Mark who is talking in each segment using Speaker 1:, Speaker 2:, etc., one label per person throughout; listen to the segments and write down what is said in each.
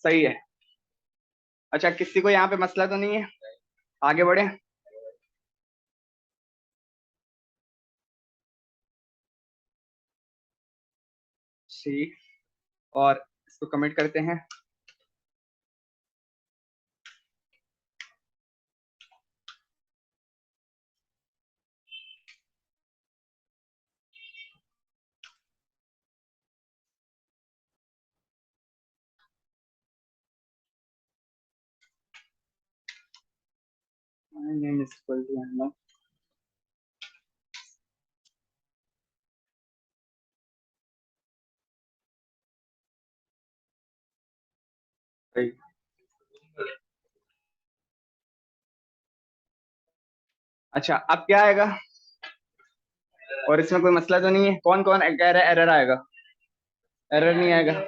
Speaker 1: सही है। अच्छा, किसी को यहाँ पे मसला तो नहीं है? आगे बढ़े। सी। और इसको कमिट करते हैं। My name is equal to Ahmed. सही। अच्छा, अब क्या आएगा? और इसमें कोई मसला तो नहीं है? कौन कौन कह रहा है एरर आएगा? एरर नहीं आएगा।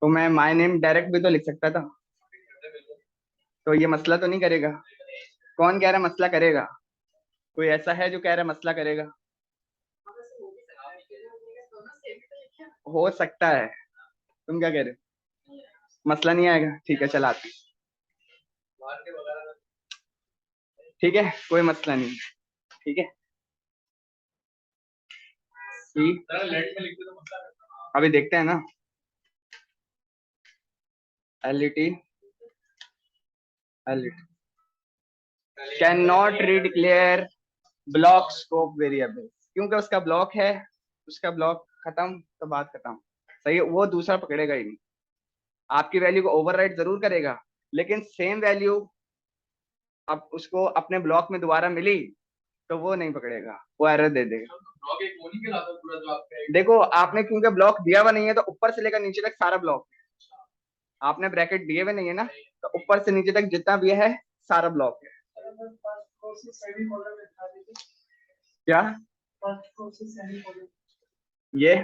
Speaker 1: तो मैं माय नेम डायरेक्ट भी तो लिख सकता था। तो ये मसला तो नहीं करेगा? कौन कह रहा है मसला करेगा? कोई ऐसा है जो कह रहा है मसला करेगा? हो सकता है। तुम क्या कह रहे हो? मसला नहीं आएगा, ठीक है चलाते। ठीक है, कोई मसला नहीं। ठीक है। ठीक, अभी देखते हैं ना। Let can not redeclare block scope variable, क्योंकि उसका ब्लॉक है। उसका ब्लॉक खत्म तो बात खत्म। सही है, वो दूसरा पकड़ेगा ही नहीं। आपकी वैल्यू को ओवरराइट जरूर करेगा, लेकिन सेम वैल्यू अब उसको अपने ब्लॉक में दोबारा मिली तो वो नहीं पकड़ेगा, वो एरर दे देगा। देखो, आपने क्योंकि ब्लॉक दिया हुआ नहीं है तो ऊपर से लेकर नीचे तक सारा ब्लॉक। आपने ब्रैकेट दिए हुए नहीं है ना, तो ऊपर से नीचे तक जितना भी है सारा ब्लॉक है। क्या? ये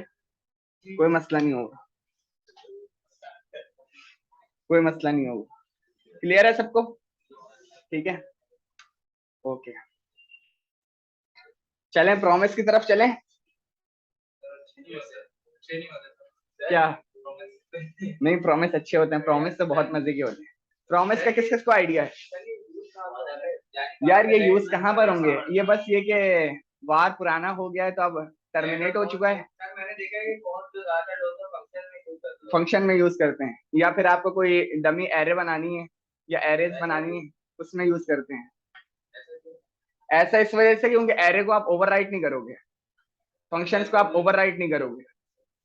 Speaker 1: कोई मसला नहीं होगा, कोई मसला नहीं होगा। क्लियर है सबको? ठीक है, ओके। चलें प्रॉमिस की तरफ चलें। क्या? नहीं, प्रॉमिस अच्छे होते हैं, प्रॉमिस तो बहुत मजे के होते हैं। प्रॉमिस का किस किस को आइडिया है? यार ये यूज कहाँ पर होंगे? ये बस ये कि वार पुराना हो गया है तो अब टर्मिनेट हो चुका है। मैंने देखा है कि फंक्शन में यूज करते हैं, या फिर आपको कोई डमी एरे बनानी है या एरेज बनानी है उसमें यूज करते हैं। ऐसा इस वजह से क्योंकि एरे को आप ओवरराइट नहीं करोगे, फंक्शंस को आप ओवरराइट नहीं करोगे,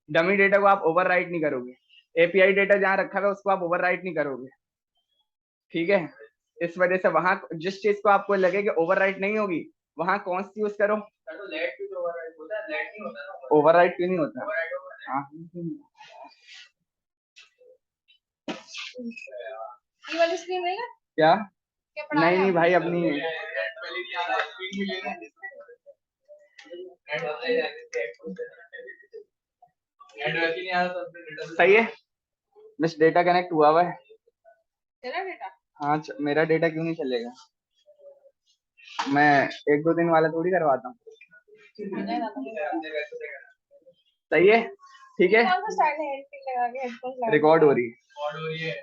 Speaker 1: डमी डेटा को आप ओवरराइट नहीं करोगे, एपीआई डेटा जहां रखा हुआ है उसको आप ओवरराइट नहीं करोगे। ठीक है, इस वजह से वहां जिस चीज को आपको लगे कि ओवरराइट नहीं होगी वहां कौन सी यूज करो। ओवरराइट क्यों नहीं होता? हाँ, ये वाली स्क्रीन रहेगा क्या? नहीं नहीं भाई, अब नहीं है। सही है, बस डेटा कनेक्ट हुआ है। तेरा डेटा? हाँ, मेरा डेटा क्यों नहीं चलेगा? मैं एक दो दिन वाला थोड़ी करवाता हूँ। सही है, ठीक है। रिकॉर्ड हो रही है।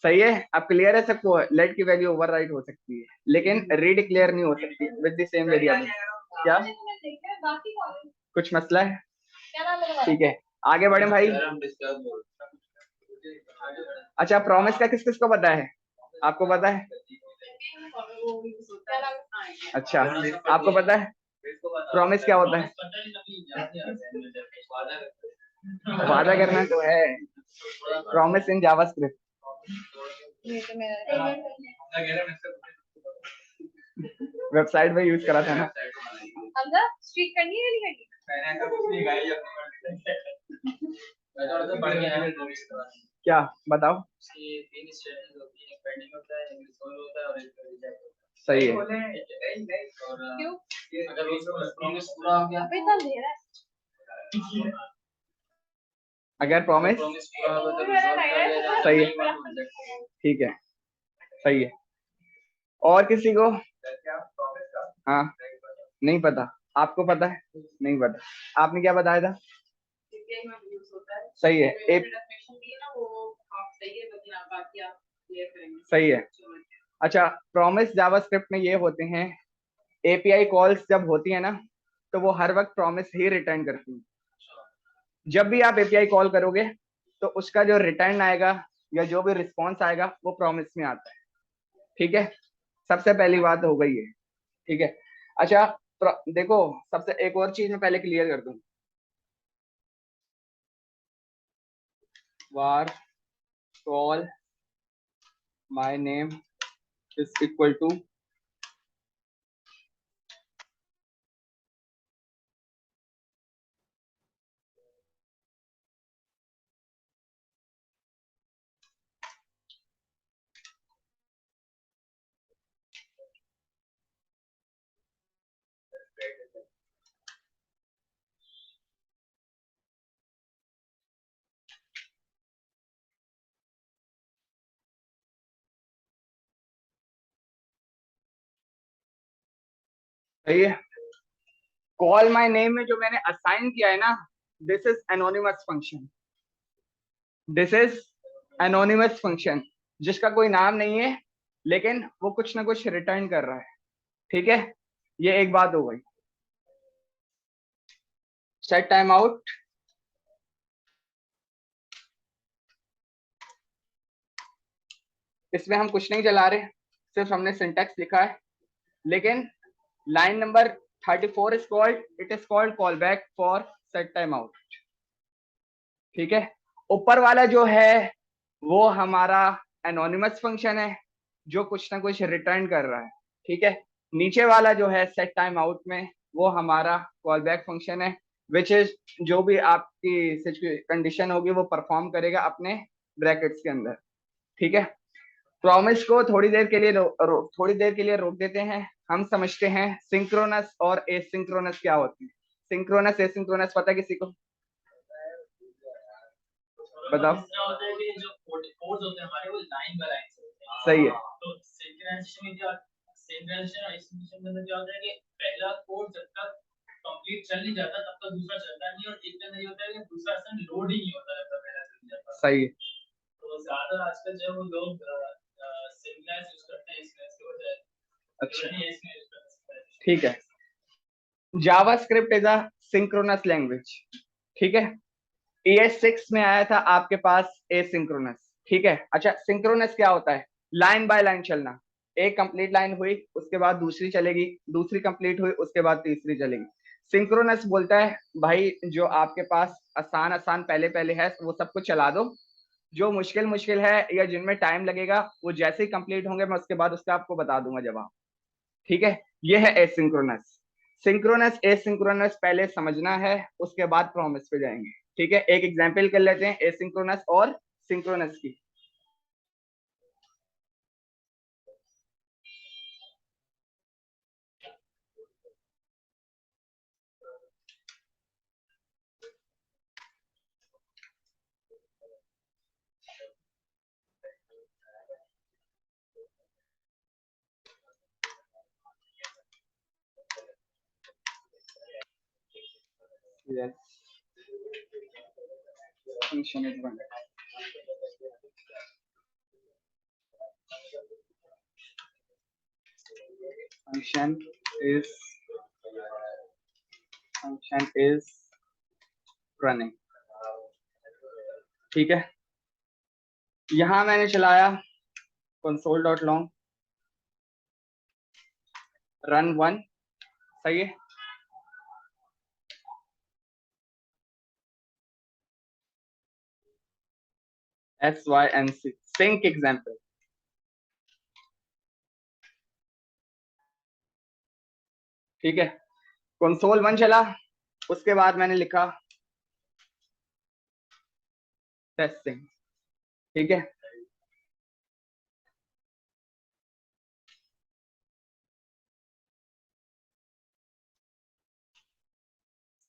Speaker 1: सही है, अब क्लियर है सबको? लेट की वैल्यू ओवरराइट हो सकती है लेकिन रीडिक्लेयर नहीं हो सकती विद द सेम वेरिएबल। क्या कुछ मसला है? ठीक है, आगे बढ़े भाई। अच्छा, प्रॉमिस का किस किस को पता है? आपको पता है? अच्छा, आपको पता है प्रॉमिस क्या होता है? वादा करना तो है। Promise in JavaScript. वेबसाइट में यूज करा था ना। स्ट्रीक करनी है नहीं करनी? क्या बताओ? सही है। क्यों? अगर प्रॉमिस सही है, ठीक है, सही है। और किसी को? हाँ, नहीं पता। आपको पता है? नहीं पता। आपने क्या बताया था? सही है। सही है। अच्छा, प्रॉमिस जावास्क्रिप्ट में ये होते हैं, एपीआई कॉल्स जब होती है ना, तो वो हर वक्त प्रॉमिस ही रिटर्न करती है। जब भी आप एपीआई कॉल करोगे तो उसका जो रिटर्न आएगा या जो भी रिस्पॉन्स आएगा वो प्रॉमिस में आता है। ठीक है, सबसे पहली बात हो गई है। ठीक है। अच्छा, देखो, सबसे एक और चीज मैं पहले क्लियर कर दूं, var call my name is equal to सही है। कॉल माय नेम में जो मैंने असाइन किया है ना, this is anonymous function. This is anonymous function, जिसका कोई नाम नहीं है लेकिन वो कुछ ना कुछ रिटर्न कर रहा है। ठीक है, ये एक बात हो गई। सेट टाइम आउट, इसमें हम कुछ नहीं चला रहे, सिर्फ हमने सिंटैक्स लिखा है। लेकिन line number 34 is called, it is called call back for set time out. ठीक है, ऊपर वाला जो है वो हमारा एनोनिमस फंक्शन है जो कुछ ना कुछ रिटर्न कर रहा है। ठीक है, नीचे वाला जो है सेट टाइम आउट में, वो हमारा कॉल बैक फंक्शन है, विच इज जो भी आपकी कंडीशन होगी वो परफॉर्म करेगा अपने ब्रैकेट्स के अंदर। ठीक है, प्रॉमिस को थोड़ी देर के लिए थोड़ी देर के लिए रोक देते हैं। हम समझते हैं सिंक्रोनस और एसिंक्रोनस क्या होती है। सिंक्रोनस एसिंक्रोनस पता है किसी को? बताओ। जो कोड्स होते हैं हमारे, वो लाइन बाय लाइन होते हैं। सही है। तो सिंक्रोनाइजेशन में क्या, सिंक्रोनाइजेशन और एसिंक्रोनाइजेशन में क्या होता है कि पहला कोड जब तक कंप्लीट चल नहीं जाता तब तक दूसरा चलता नहीं, और एक नहीं होता है कि दूसरा सन लोड ही नहीं होता जब तक पहला चल जाता। सही है। तो ज्यादा आजकल जब लोग सिंक्रोनाइज यूज करते हैं इसकी वजह। अच्छा, ठीक है। JavaScript is a synchronous language. ठीक है, ES6 में आया था आपके पास एसिंक्रोनस। ठीक है। अच्छा, सिंक्रोनस क्या होता है? लाइन बाय लाइन चलना। एक कंप्लीट लाइन हुई, उसके बाद दूसरी चलेगी, दूसरी कंप्लीट हुई, उसके बाद तीसरी चलेगी। सिंक्रोनस बोलता है भाई जो आपके पास आसान आसान पहले पहले है वो सब कुछ चला दो, जो मुश्किल मुश्किल है या जिनमें टाइम लगेगा वो जैसे ही कंप्लीट होंगे मैं उसके बाद उसका आपको बता दूंगा जवाब। ठीक है, ये है एसिंक्रोनस। सिंक्रोनस एसिंक्रोनस पहले समझना है, उसके बाद प्रॉमिस पे जाएंगे। ठीक है, एक एग्जांपल कर लेते हैं एसिंक्रोनस और सिंक्रोनस की। yes. Function is one. Function is function is running। ठीक है, यहां मैंने चलाया console.log run 1। सही है, sync sync एग्जाम्पल। ठीक है, console 1 चला, उसके बाद मैंने लिखा टेस्टिंग। ठीक है,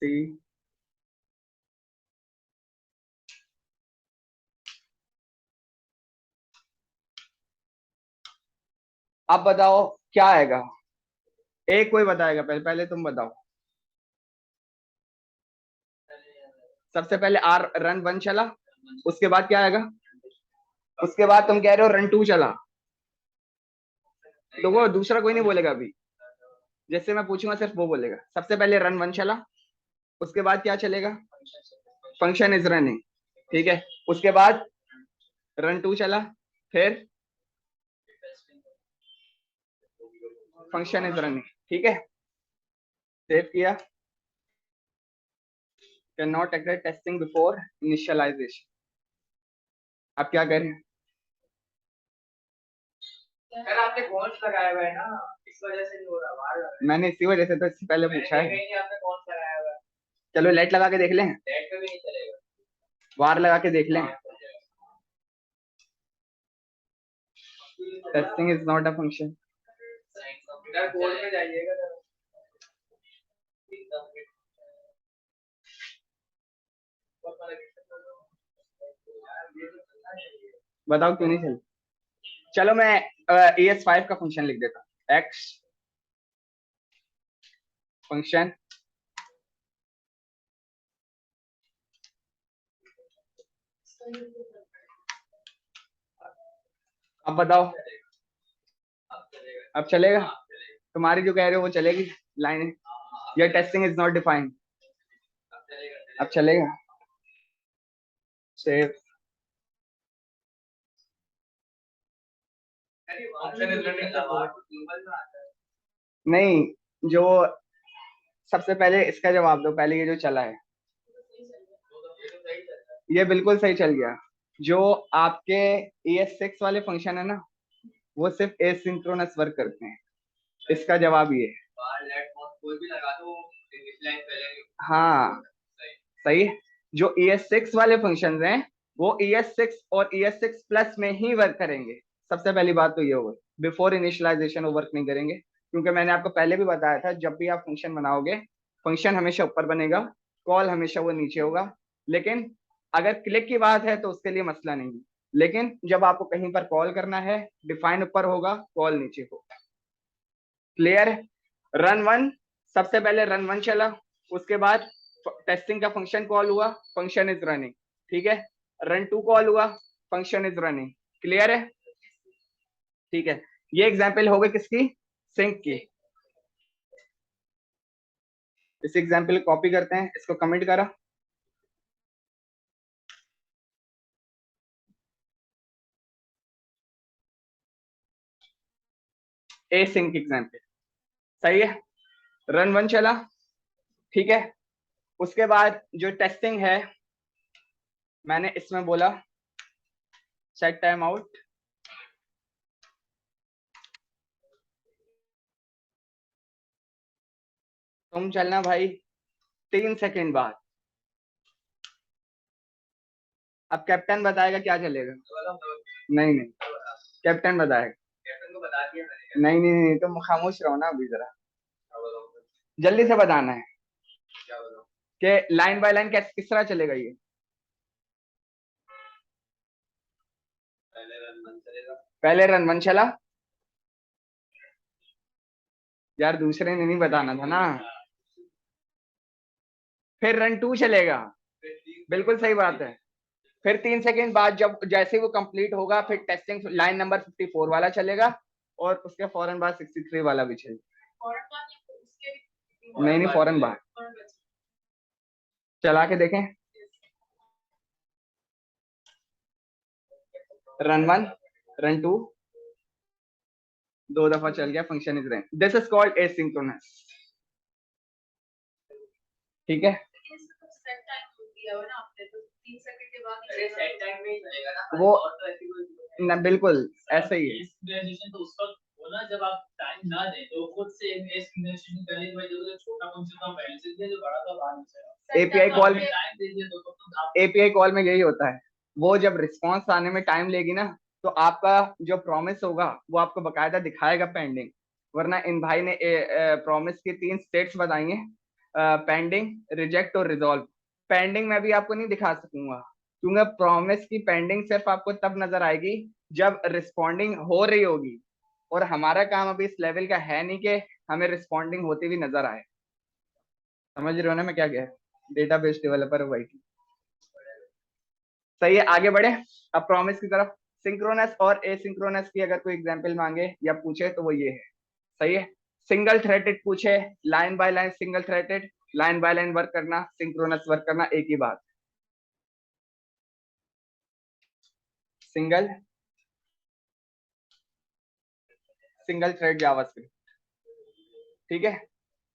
Speaker 1: सी अब बताओ क्या आएगा? एक कोई बताएगा? पहले पहले तुम बताओ। सबसे पहले आर रन 1 चला, उसके बाद क्या आएगा, उसके बाद तुम कह रहे हो रन 2 चला, तो वो दूसरा कोई नहीं बोलेगा अभी, जैसे मैं पूछूंगा सिर्फ वो बोलेगा। सबसे पहले रन 1 चला, उसके बाद क्या चलेगा, फंक्शन इज रनिंग, ठीक है। उसके बाद रन 2 चला, फिर फंक्शन इज रनिंग, ठीक है। सेव किया, can not accept testing before initialisation. आप क्या करें,
Speaker 2: सर आपने कॉन्स लगाया हुआ है ना, इस वजह से नहीं हो रहा, बाहर लगा
Speaker 1: मैंने इसी वजह से तो इससे पहले पूछा है।
Speaker 2: नहीं आपने कॉन्स लगाया हुआ है।
Speaker 1: चलो लाइट लगा के देख लें,
Speaker 2: नेट पे भी नहीं चलेगा,
Speaker 1: वार लगा के देख लें। Testing is not a function.
Speaker 2: इधर कोड में जाइएगा जरा।
Speaker 1: बताओ क्यों नहीं चल। चलो मैं ES5 का फंक्शन लिख देता हूँ, एक्स फंक्शन अब बताओ, अब चलेगा, तुम्हारी जो कह रहे हो वो चलेगी लाइन, या टेस्टिंग इज नॉट डिफाइंड, अब चलेगा। सेव, नहीं, जो सबसे पहले इसका जवाब दो, पहले ये जो चला है ये बिल्कुल सही चल गया। जो आपके ES6 वाले फंक्शन है ना, वो सिर्फ एसिंक्रोनस वर्क करते हैं, इसका जवाब ये है। हाँ सही है, जो ES6 वाले फंक्शन हैं वो ES6 और ES6 प्लस में ही वर्क करेंगे। सबसे पहली बात तो ये होगी, बिफोर इनिशियलाइजेशन वो वर्क नहीं करेंगे, क्योंकि मैंने आपको पहले भी बताया था जब भी आप फंक्शन बनाओगे फंक्शन हमेशा ऊपर बनेगा, कॉल हमेशा वो नीचे होगा। लेकिन अगर क्लिक की बात है तो उसके लिए मसला नहीं है, लेकिन जब आपको कहीं पर कॉल करना है डिफाइन ऊपर होगा, कॉल नीचे होगा। क्लियर है। रन 1, सबसे पहले रन 1 चला, उसके बाद टेस्टिंग का फंक्शन कॉल हुआ, फंक्शन इज रनिंग, ठीक है। रन 2 कॉल हुआ, फंक्शन इज रनिंग। क्लियर है, ठीक है। ये एग्जाम्पल हो गई किसकी, सिंक की। इस एग्जाम्पल कॉपी करते हैं, इसको कमेंट करा, ए सिंक एग्जाम्पल, सही है। रन 1 चला, ठीक है। उसके बाद जो टेस्टिंग है मैंने इसमें बोला सेट टाइम आउट, तुम चलना भाई 3 सेकंड बाद। अब कैप्टन बताएगा क्या चलेगा, नहीं नहीं कैप्टन बताएगा,
Speaker 2: कैप्टन को बता दिया मैंने।
Speaker 1: नहीं नहीं नहीं तुम खामोश रहो ना अभी जरा, जल्दी से बताना है कि लाइन बाय लाइन किस तरह चलेगा ये। पहले रन 1 चला, यार दूसरे ने नहीं बताना था ना। फिर रन 2 चलेगा, बिल्कुल सही बात है। फिर 3 सेकंड बाद जब जैसे ही वो कंप्लीट होगा फिर टेस्टिंग लाइन नंबर 54 वाला चलेगा, और उसके फौरन बाद 63 वाला भी चलेगा। नहीं नहीं फौरन बाद, चला के देखें। रन 1, रन 2, 2 दफा चल गया, function is running, this is called asynchronous, ठीक है। वो ना बिल्कुल ऐसा ही है,
Speaker 2: तो उसका ना जब आप टाइम ना दें तो खुद से पहले भाई जो छोटा फंक्शन था पहले से दिया, जो बड़ा था बाद में
Speaker 1: एपीआई कॉल में,
Speaker 2: टाइम दे दिया तो
Speaker 1: एपीआई कॉल में यही होता है, वो जब रिस्पॉन्स आने में टाइम लेगी ना तो आपका जो प्रॉमिस होगा वो आपको बकायदा दिखाएगा पेंडिंग। वरना इन भाई ने प्रॉमिस की 3 स्टेट्स बताई हैं, पेंडिंग, रिजेक्ट और रिजॉल्व। पेंडिंग में भी आपको नहीं दिखा सकूंगा, क्योंकि प्रॉमिस की पेंडिंग सिर्फ आपको तब नजर आएगी जब रिस्पॉन्डिंग हो रही होगी, और हमारा काम अभी इस लेवल का है नहीं कि हमें रिस्पॉन्डिंग होती हुई नजर आए। समझ रहे हो ना मैं क्या कह, डेटाबेस डेवलपर वाई। सही है, आगे बढ़े अब प्रॉमिस की तरफ। सिंक्रोनस और एसिंक्रोनस की अगर कोई एग्जांपल मांगे या पूछे तो वो ये है। सही है, सिंगल थ्रेडेड पूछे, line by line single threaded, line by line work करना, सिंक्रोनस वर्क करना, एक ही बात। सिंगल सिंगल थ्रेड जावास्क्रिप्ट, ठीक है,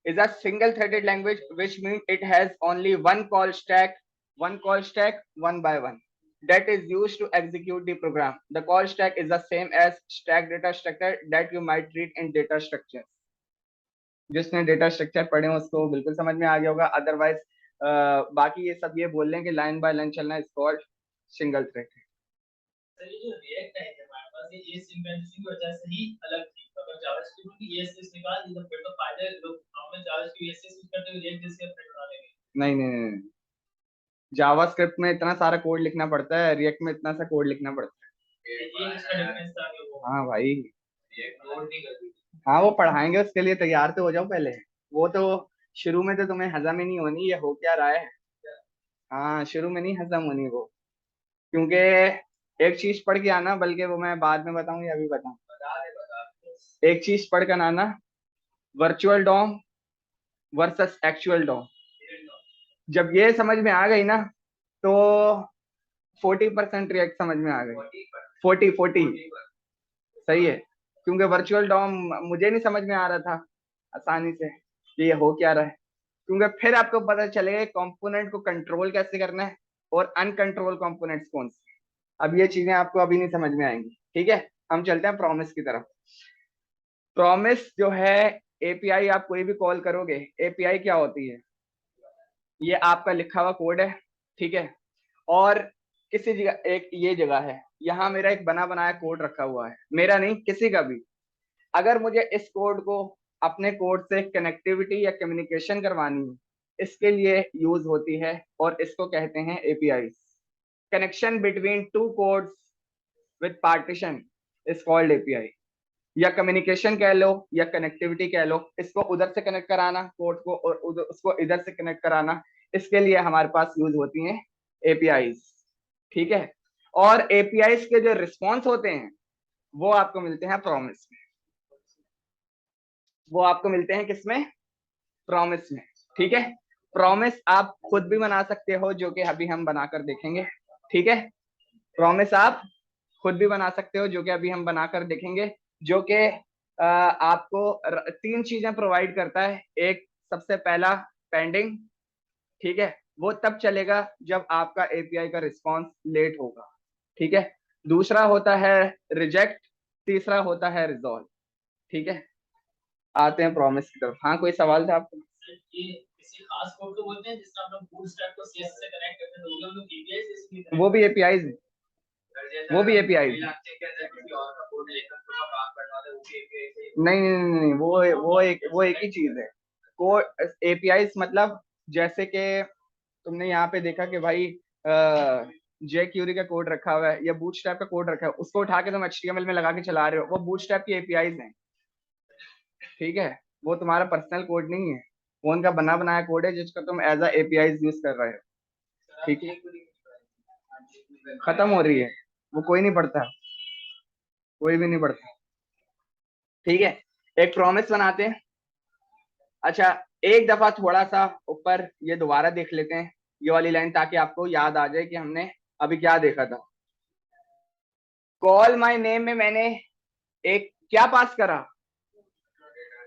Speaker 1: is a single threaded language which means it has only one call stack one by one that is used to execute the program. The call stack is the same as stack data structure that you might read in data structure. जिसने data structure पढ़े हो उसको बिल्कुल समझ में आ गया होगा, otherwise बाकी ये सब ये बोल रहे हैं कि लाइन बाय लाइन चलना is called single thread.
Speaker 2: Sir ये जो रिएक्ट है हमारे पास ये सिंक्रोनाइजेशन की वजह से ही अलग थी, अगर जावास्क्रिप्ट की ESS निकाल दी तो फिर तो फायदा लोग हम जावास्क्रिप्ट ESS यूज करते हुए रिएक्ट जैसे अपडेट बना लेंगे।
Speaker 1: नहीं नहीं नहीं, जावास्क्रिप्ट में इतना सारा कोड लिखना पड़ता है, रिएक्ट में इतना सा कोड लिखना पड़ता है।
Speaker 2: ये इसका डिफरेंस था कि वो
Speaker 1: हाँ भाई,
Speaker 2: रिएक्ट लोड नहीं करती।
Speaker 1: हाँ वो पढ़ाएंगे, उसके लिए तैयार तो हो जाओ पहले। वो तो शुरू में तो तुम्हें हजम ही नहीं होनी ये हो क्या रहा है। हाँ शुरू में नहीं हजम होनी वो, क्योंकि एक चीज पढ़ के आना, बल्कि वो मैं बाद में बताऊं या अभी बताऊं। एक चीज पढ़ कर आना, virtual DOM versus actual DOM. जब ये समझ में आ गई ना तो 40% रिएक्ट समझ में आ गई। 40 सही है, क्योंकि वर्चुअल डॉम मुझे नहीं समझ में आ रहा था आसानी से कि ये हो क्या रहा है, क्योंकि फिर आपको पता चलेगा कंपोनेंट को कंट्रोल कैसे करना है और अनकंट्रोल कंपोनेंट्स कौन से। अब ये चीजें आपको अभी नहीं समझ में आएंगी, ठीक है। हम चलते हैं प्रॉमिस की तरफ। प्रॉमिस जो है, एपीआई आप कोई भी कॉल करोगे, एपीआई क्या होती है, ये आपका लिखा हुआ कोड है, ठीक है। और किसी जगह एक ये जगह है, यहाँ मेरा एक बना बनाया कोड रखा हुआ है, मेरा नहीं किसी का भी। अगर मुझे इस कोड को अपने कोड से कनेक्टिविटी या कम्युनिकेशन करवानी है, इसके लिए यूज होती है और इसको कहते हैं API. Connection between two codes with partition is called API, या कम्युनिकेशन कह लो या कनेक्टिविटी कह लो, इसको उधर से कनेक्ट कराना कोड को और उधर उसको इधर से कनेक्ट कराना, इसके लिए हमारे पास यूज होती हैं एपीआईज, ठीक है। और एपीआईज के जो रिस्पॉन्स होते हैं वो आपको मिलते हैं प्रॉमिस में, वो आपको मिलते हैं किसमें, प्रॉमिस में, ठीक है। प्रॉमिस आप खुद भी बना सकते हो, जो कि अभी हम बनाकर देखेंगे, ठीक है। प्रॉमिस आप खुद भी बना सकते हो, जो कि अभी हम बनाकर देखेंगे, जो कि आपको तीन चीजें प्रोवाइड करता है। एक सबसे पहला पेंडिंग, ठीक है, वो तब चलेगा जब आपका एपीआई का रिस्पांस लेट होगा, ठीक है। दूसरा होता है रिजेक्ट, तीसरा होता है रिजॉल्व, ठीक है। आते हैं प्रॉमिस की तरफ। हाँ कोई सवाल था आपको?
Speaker 2: ये किसी खास कोड को बोलते हैं जिसमें हम लोग बूटस्ट्रैप को सीएसएस से कनेक्ट करते हैं, तो वो लोग एपीआई से इसमें
Speaker 1: वो भी एपीआई है, वो भी एपीआई। नहीं नहीं नहीं नहीं, वो एक ही चीज है। कोड एपीआई मतलब जैसे कि तुमने यहाँ पे देखा कि भाई जे क्यूरी का कोड रखा हुआ है या बूटस्ट्रैप का कोड रखा है, उसको उठा के तुम एचटीएमएल में लगा के चला रहे हो, वो बूटस्ट्रैप की एपीआईज हैं, ठीक है। वो तुम्हारा पर्सनल कोड नहीं है, वो उनका बना बनाया कोड है जिसका तुम एज अ एपीआई यूज कर रहे हो, ठीक है। खत्म हो रही है, वो कोई नहीं पढ़ता, कोई भी नहीं पढ़ता, ठीक है। एक प्रॉमिस बनाते हैं। अच्छा, एक दफा थोड़ा सा ऊपर ये दोबारा देख लेते हैं ये वाली लाइन, ताकि आपको याद आ जाए कि हमने अभी क्या देखा था। कॉल माय नेम में मैंने एक क्या पास करा,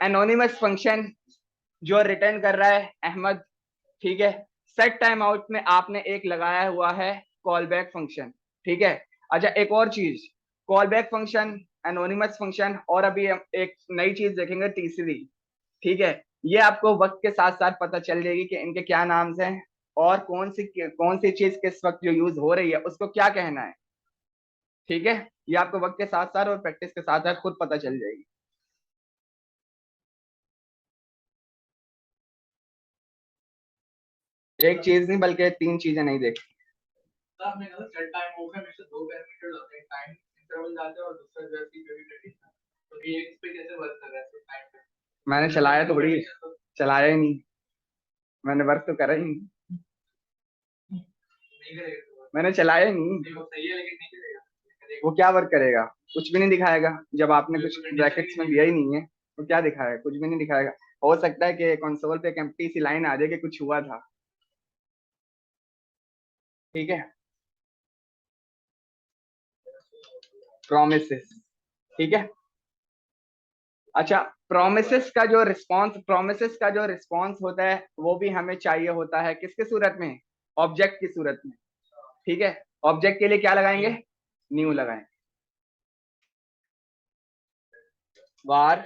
Speaker 1: एनोनिमस फंक्शन जो रिटर्न कर रहा है अहमद, ठीक है। सेट टाइम आउट में आपने एक लगाया हुआ है कॉल बैक फंक्शन, ठीक है। अच्छा एक और चीज, call back function, anonymous function, और अभी हम एक नई चीज देखेंगे तीसरी, ठीक है। ये आपको वक्त के साथ साथ पता चल जाएगी कि इनके क्या नाम हैं और कौन सी चीज किस वक्त जो यूज हो रही है उसको क्या कहना है, ठीक है। ये आपको वक्त के साथ साथ और प्रैक्टिस के साथ साथ खुद पता चल जाएगी। एक चीज नहीं बल्कि तीन चीजें नहीं देखी। मैंने चलाया तो बड़ी, चलाया ही नहीं, मैंने वर्क तो करा ही नहीं, मैंने चलाया ही नहीं।
Speaker 2: सही है लेकिन नहीं करेगा।
Speaker 1: वो क्या वर्क करेगा? कुछ भी नहीं दिखाएगा जब आपने कुछ ब्रैकेट्स में दिया ही नहीं है। तो क्या दिखाएगा? कुछ भी नहीं दिखाएगा। हो सकता है कि कंसोल पे एक एम्प्टी सी लाइन आ जाए कि कुछ हुआ था। ठीक है, प्रोमिसेस। ठीक है, अच्छा, प्रोमिसेस का जो रिस्पॉन्स होता है वो भी हमें चाहिए होता है किसके सूरत में? ऑब्जेक्ट की सूरत में। ठीक है, ऑब्जेक्ट के लिए क्या लगाएंगे? न्यू लगाएंगे। वार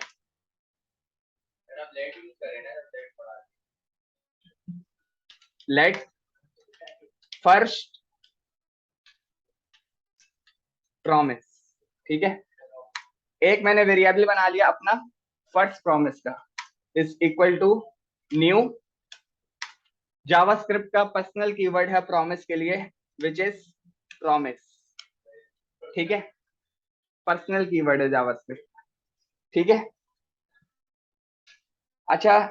Speaker 2: लेट यूज करें ना, लेट पड़ा
Speaker 1: लेट फर्स्ट प्रॉमिस। ठीक है, एक मैंने वेरिएबल बना लिया अपना फर्स्ट प्रॉमिस का, is equal to new. JavaScript का पर्सनल कीवर्ड है प्रॉमिस के लिए, विच इज प्रॉमिस। ठीक है, पर्सनल कीवर्ड है जावास्क्रिप्ट। ठीक है, अच्छा,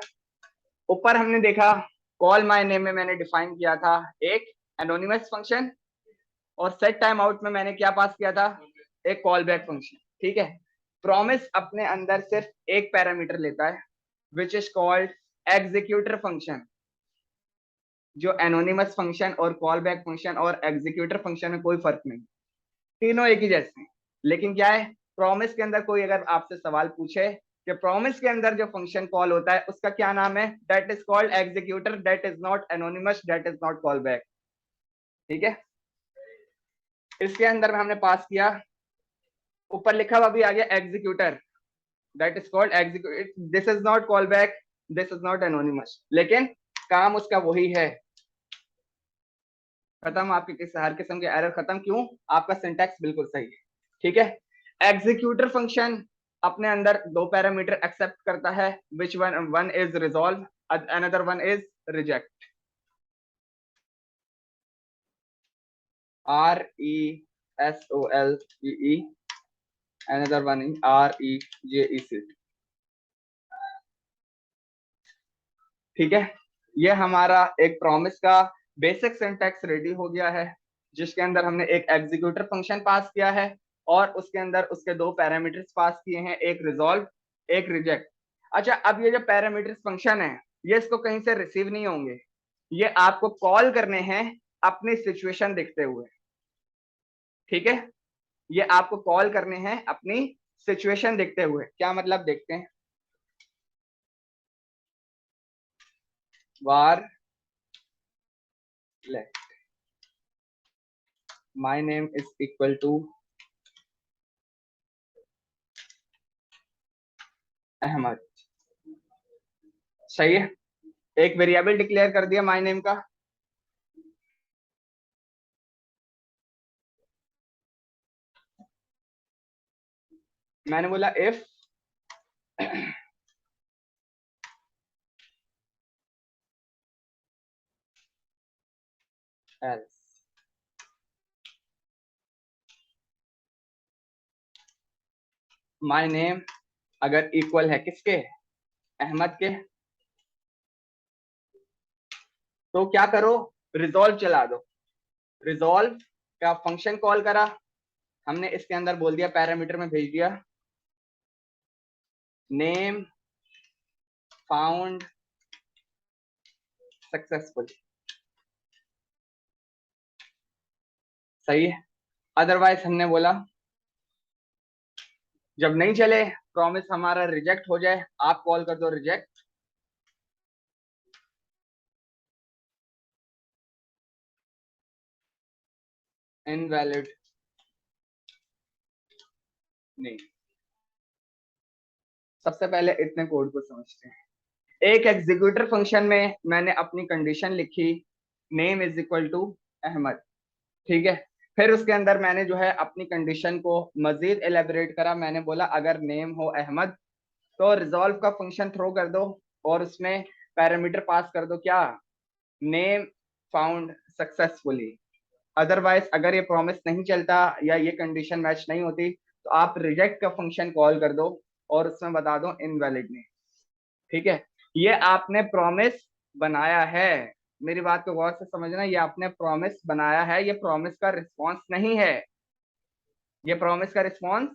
Speaker 1: ऊपर हमने देखा कॉल माय नेम में मैंने डिफाइन किया था एक एनोनिमस फंक्शन, और सेट टाइम आउट में मैंने क्या पास किया था? एक कॉल बैक फंक्शन। ठीक है, प्रॉमिस अपने अंदर सिर्फ एक पैरामीटर लेता है which is called executor function. जो एनोनिमस फंक्शन और कॉल बैक फंक्शन और एग्जीक्यूटर फंक्शन में कोई फर्क नहीं, तीनों एक ही जैसे हैं। लेकिन क्या है, प्रॉमिस के अंदर कोई अगर आपसे सवाल पूछे कि प्रॉमिस के अंदर जो फंक्शन कॉल होता है उसका क्या नाम है, that is called executor, that is not anonymous, that is not call back. ठीक है, इसके अंदर हमने पास किया, ऊपर लिखा हुआ भी आ गया executor, that is called execute, this is not call back, this is not anonymous, लेकिन काम उसका वही है। खत्म आपके हर किस्म के एरर खत्म। क्यों? आपका सिंटैक्स बिल्कुल सही है। ठीक है, एग्जीक्यूटर फंक्शन अपने अंदर दो पैरामीटर एक्सेप्ट करता है, which one is resolve, another one is reject. RESOLVE, another one is REJEC। ठीक है, ये हमारा एक प्रॉमिस का बेसिक सिंटैक्स रेडी हो गया है, जिसके अंदर हमने एक एग्जीक्यूटर फंक्शन पास किया है और उसके अंदर उसके दो पैरामीटर्स पास किए हैं, एक रिजॉल्व एक रिजेक्ट। अच्छा, अब ये जो पैरामीटर्स फंक्शन है ये इसको कहीं से रिसीव नहीं होंगे, ये आपको कॉल करने हैं अपनी सिचुएशन देखते हुए। ठीक है, ये आपको कॉल करने हैं अपनी सिचुएशन देखते हुए। क्या मतलब, देखते हैं। var let my name is equal to Ahmad. सही है, एक वेरिएबल डिक्लेयर कर दिया माय नेम का। मैंने बोला इफ else, माय नेम अगर इक्वल है किसके? अहमद के, तो क्या करो, रिजॉल्व चला दो। रिजॉल्व का फंक्शन कॉल करा हमने, इसके अंदर बोल दिया पैरामीटर में भेज दिया नेम फाउंड सक्सेसफुल। सही है, अदरवाइज हमने बोला जब नहीं चले, प्रॉमिस हमारा रिजेक्ट हो जाए, आप कॉल कर दो रिजेक्ट। इनवैलिड नहीं। सबसे पहले इतने कोड को समझते हैं। एक एग्जीक्यूटर फंक्शन में मैंने अपनी कंडीशन लिखी name is equal to Ahmed. ठीक है, फिर उसके अंदर मैंने जो है अपनी कंडीशन को मजीद एलेबरेट करा। मैंने बोला अगर नेम हो अहमद तो रिजॉल्व का फंक्शन थ्रो कर दो और उसमें पैरामीटर पास कर दो, क्या? Name found successfully. अदरवाइज अगर ये प्रॉमिस नहीं चलता या ये कंडीशन मैच नहीं होती तो आप रिजेक्ट का फंक्शन कॉल कर दो और उसमें बता दो इनवैलिड नहीं। ठीक है, ये आपने प्रॉमिस बनाया है, मेरी बात को गौर से समझना, ये आपने प्रॉमिस बनाया है, ये प्रॉमिस का रिस्पॉन्स नहीं है, ये प्रॉमिस का रिस्पॉन्स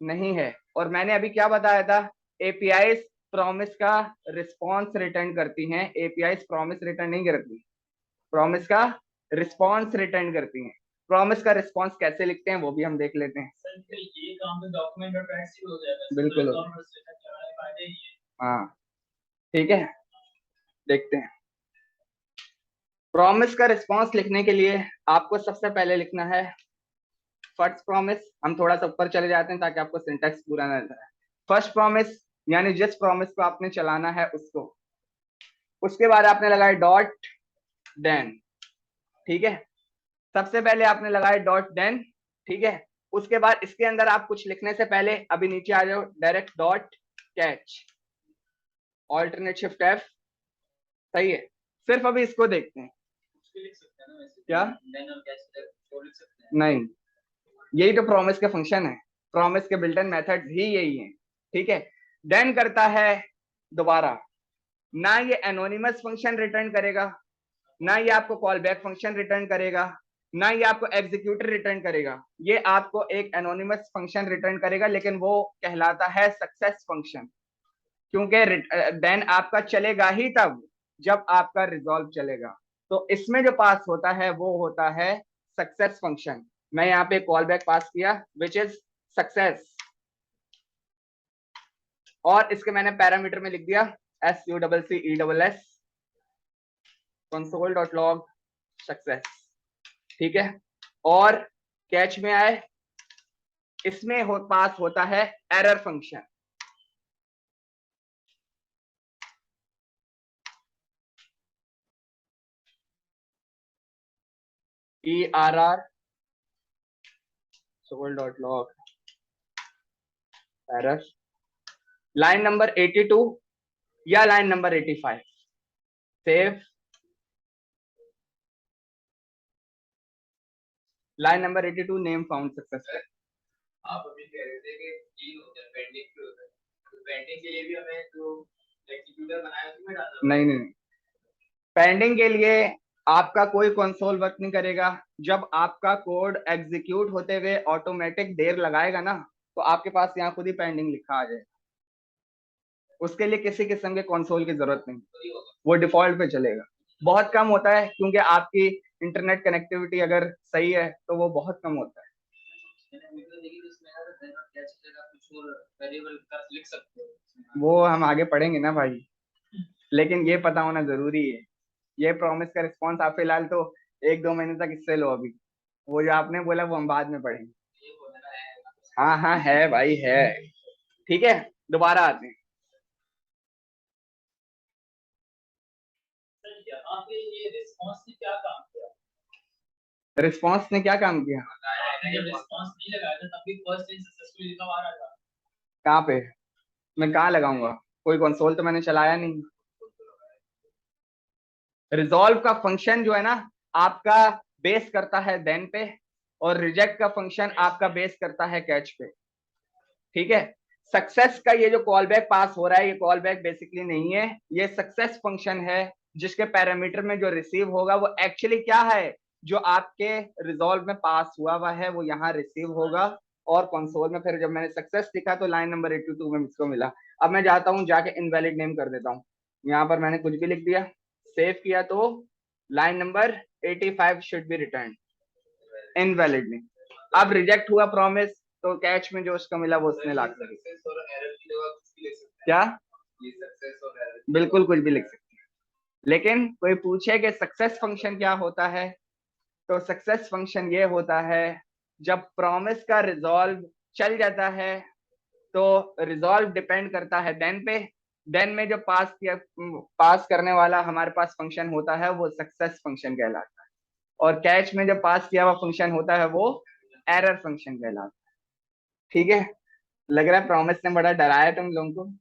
Speaker 1: नहीं है। और मैंने अभी क्या बताया था, एपीआई प्रॉमिस का रिस्पॉन्स रिटर्न करती हैं, एपीआई प्रॉमिस रिटर्न नहीं करती, प्रॉमिस का रिस्पॉन्स रिटर्न करती हैं। प्रॉमिस का रिस्पॉन्स कैसे लिखते हैं वो भी हम देख लेते हैं।
Speaker 2: सर फिर ये काम तो डॉक्यूमेंट और ट्रैक से हो जाएगा सर,
Speaker 1: बिल्कुल
Speaker 2: तो
Speaker 1: हो।
Speaker 2: कॉमर्स से चलाने फायदे ही है।
Speaker 1: हाँ ठीक है, देखते हैं। प्रॉमिस का रिस्पॉन्स लिखने के लिए आपको सबसे पहले लिखना है फर्स्ट प्रॉमिस। हम थोड़ा सा ऊपर चले जाते हैं ताकि आपको सिंटैक्स पूरा नजर आए। फर्स्ट प्रॉमिस यानी जिस प्रॉमिस को आपने चलाना है उसको, उसके बाद आपने लगाया डॉट देन, ठीक है। सबसे पहले आपने लगाया डॉट देन, ठीक है। उसके बाद इसके अंदर आप कुछ लिखने से पहले अभी नीचे आ जाओ, direct dot catch, alternate shift F, सही है। सिर्फ अभी इसको देखते हैं,
Speaker 2: लिख सकते हैं ना वैसे,
Speaker 1: क्या
Speaker 2: देन और कैच को लिख सकते हैं।
Speaker 1: नहीं, यही तो प्रॉमिस के फंक्शन है, प्रॉमिस के बिल्ट इन मेथड्स ही यही है, ठीक है। देन करता है दोबारा, ना ये एनोनिमस फंक्शन रिटर्न करेगा, ना ये आपको कॉल बैक फंक्शन रिटर्न करेगा, ना ये आपको एग्जीक्यूटर रिटर्न करेगा। ये आपको एक एनोनिमस फंक्शन रिटर्न करेगा, लेकिन वो कहलाता है सक्सेस फंक्शन, क्योंकि देन आपका चलेगा ही तब जब आपका रिजॉल्व चलेगा। तो इसमें जो पास होता है वो होता है सक्सेस फंक्शन। मैं यहाँ पे कॉल बैक पास किया विच इज सक्सेस, और इसके मैंने पैरामीटर में लिख दिया SUCCESS console.log सक्सेस, ठीक है। और कैच में आए, इसमें पास होता है error function, ERR console.log error, line number 82 या line number 85, save. Line number 82 name found successful.
Speaker 2: आप अभी कह रहे थे कि तीन होते हैं, पेंडिंग के होते हैं, तो पेंडिंग के लिए भी हमें जो एग्जीक्यूटर बनाया उसमें डालना
Speaker 1: नहीं नहीं, पेंडिंग के लिए आपका कोई कंसोल वर्क नहीं करेगा। जब आपका कोड एग्जीक्यूट होते हुए ऑटोमेटिक देर लगाएगा ना, तो आपके पास यहाँ खुद ही पेंडिंग लिखा आ जाएगा। उसके लिए किसी किस्म के कंसोल की जरूरत नहीं, वो डिफॉल्ट पे चलेगा। बहुत कम होता है, क्योंकि आपकी इंटरनेट कनेक्टिविटी अगर सही है तो वो बहुत कम होता है। वो हम आगे पढ़ेंगे ना भाई, लेकिन ये पता होना जरूरी है। ये प्रॉमिस का रिस्पॉन्स आप फिलहाल तो 1-2 महीने तक इससे लो अभी, वो जो आपने बोला वो हम बाद में पढ़ेंगे। हाँ हाँ है भाई है, ठीक है। दोबारा आते हैं,
Speaker 2: यहाँ पे ये रिस्पॉन्स ने क्या काम किया?
Speaker 1: रिस्पॉन्स ने क्या काम किया?
Speaker 2: जब रिस्पॉन्स नहीं लगाया था तब भी फर्स्ट इन सक्सेसफुल लिखा आ रहा था।
Speaker 1: कहाँ पे? मैं कहाँ लगाऊंगा? कोई कंसोल तो मैंने चलाया नहीं। रिजॉल्व का फंक्शन जो है ना आपका बेस करता है देन पे, और रिजेक्ट का फंक्शन आपका बेस करता है कैच पे, ठीक है। सक्सेस का ये जो कॉल बैक पास हो रहा है, ये कॉल बैक बेसिकली नहीं है, ये सक्सेस फंक्शन है, जिसके पैरामीटर में जो रिसीव होगा वो एक्चुअली क्या है, जो आपके रिजॉल्व में पास हुआ है वो यहाँ रिसीव होगा। और कंसोल में फिर जब मैंने सक्सेस लिखा तो लाइन नंबर 82 में मुझको मिला। अब मैं जाता हूँ जाके इनवैलिड नेम कर देता हूँ, यहाँ पर मैंने कुछ भी लिख दिया, सेव किया, तो line number 85 should be return invalid name. अब रिजेक्ट हुआ प्रॉमिस, तो कैच में जो उसका मिला वो उसने ला कर क्या, बिल्कुल कुछ भी लिख सकते हैं। लेकिन कोई पूछे कि सक्सेस फंक्शन क्या होता है, तो सक्सेस फंक्शन ये होता है जब प्रॉमिस का रिजॉल्व चल जाता है, तो रिजॉल्व डिपेंड करता है देन पे, देन में जो पास करने वाला हमारे पास फंक्शन होता है वो सक्सेस फंक्शन कहलाता है, और कैच में जो पास किया हुआ फंक्शन होता है वो एरर फंक्शन कहलाता है, ठीक है। लग रहा है प्रॉमिस ने बड़ा डराया तुम लोगों को।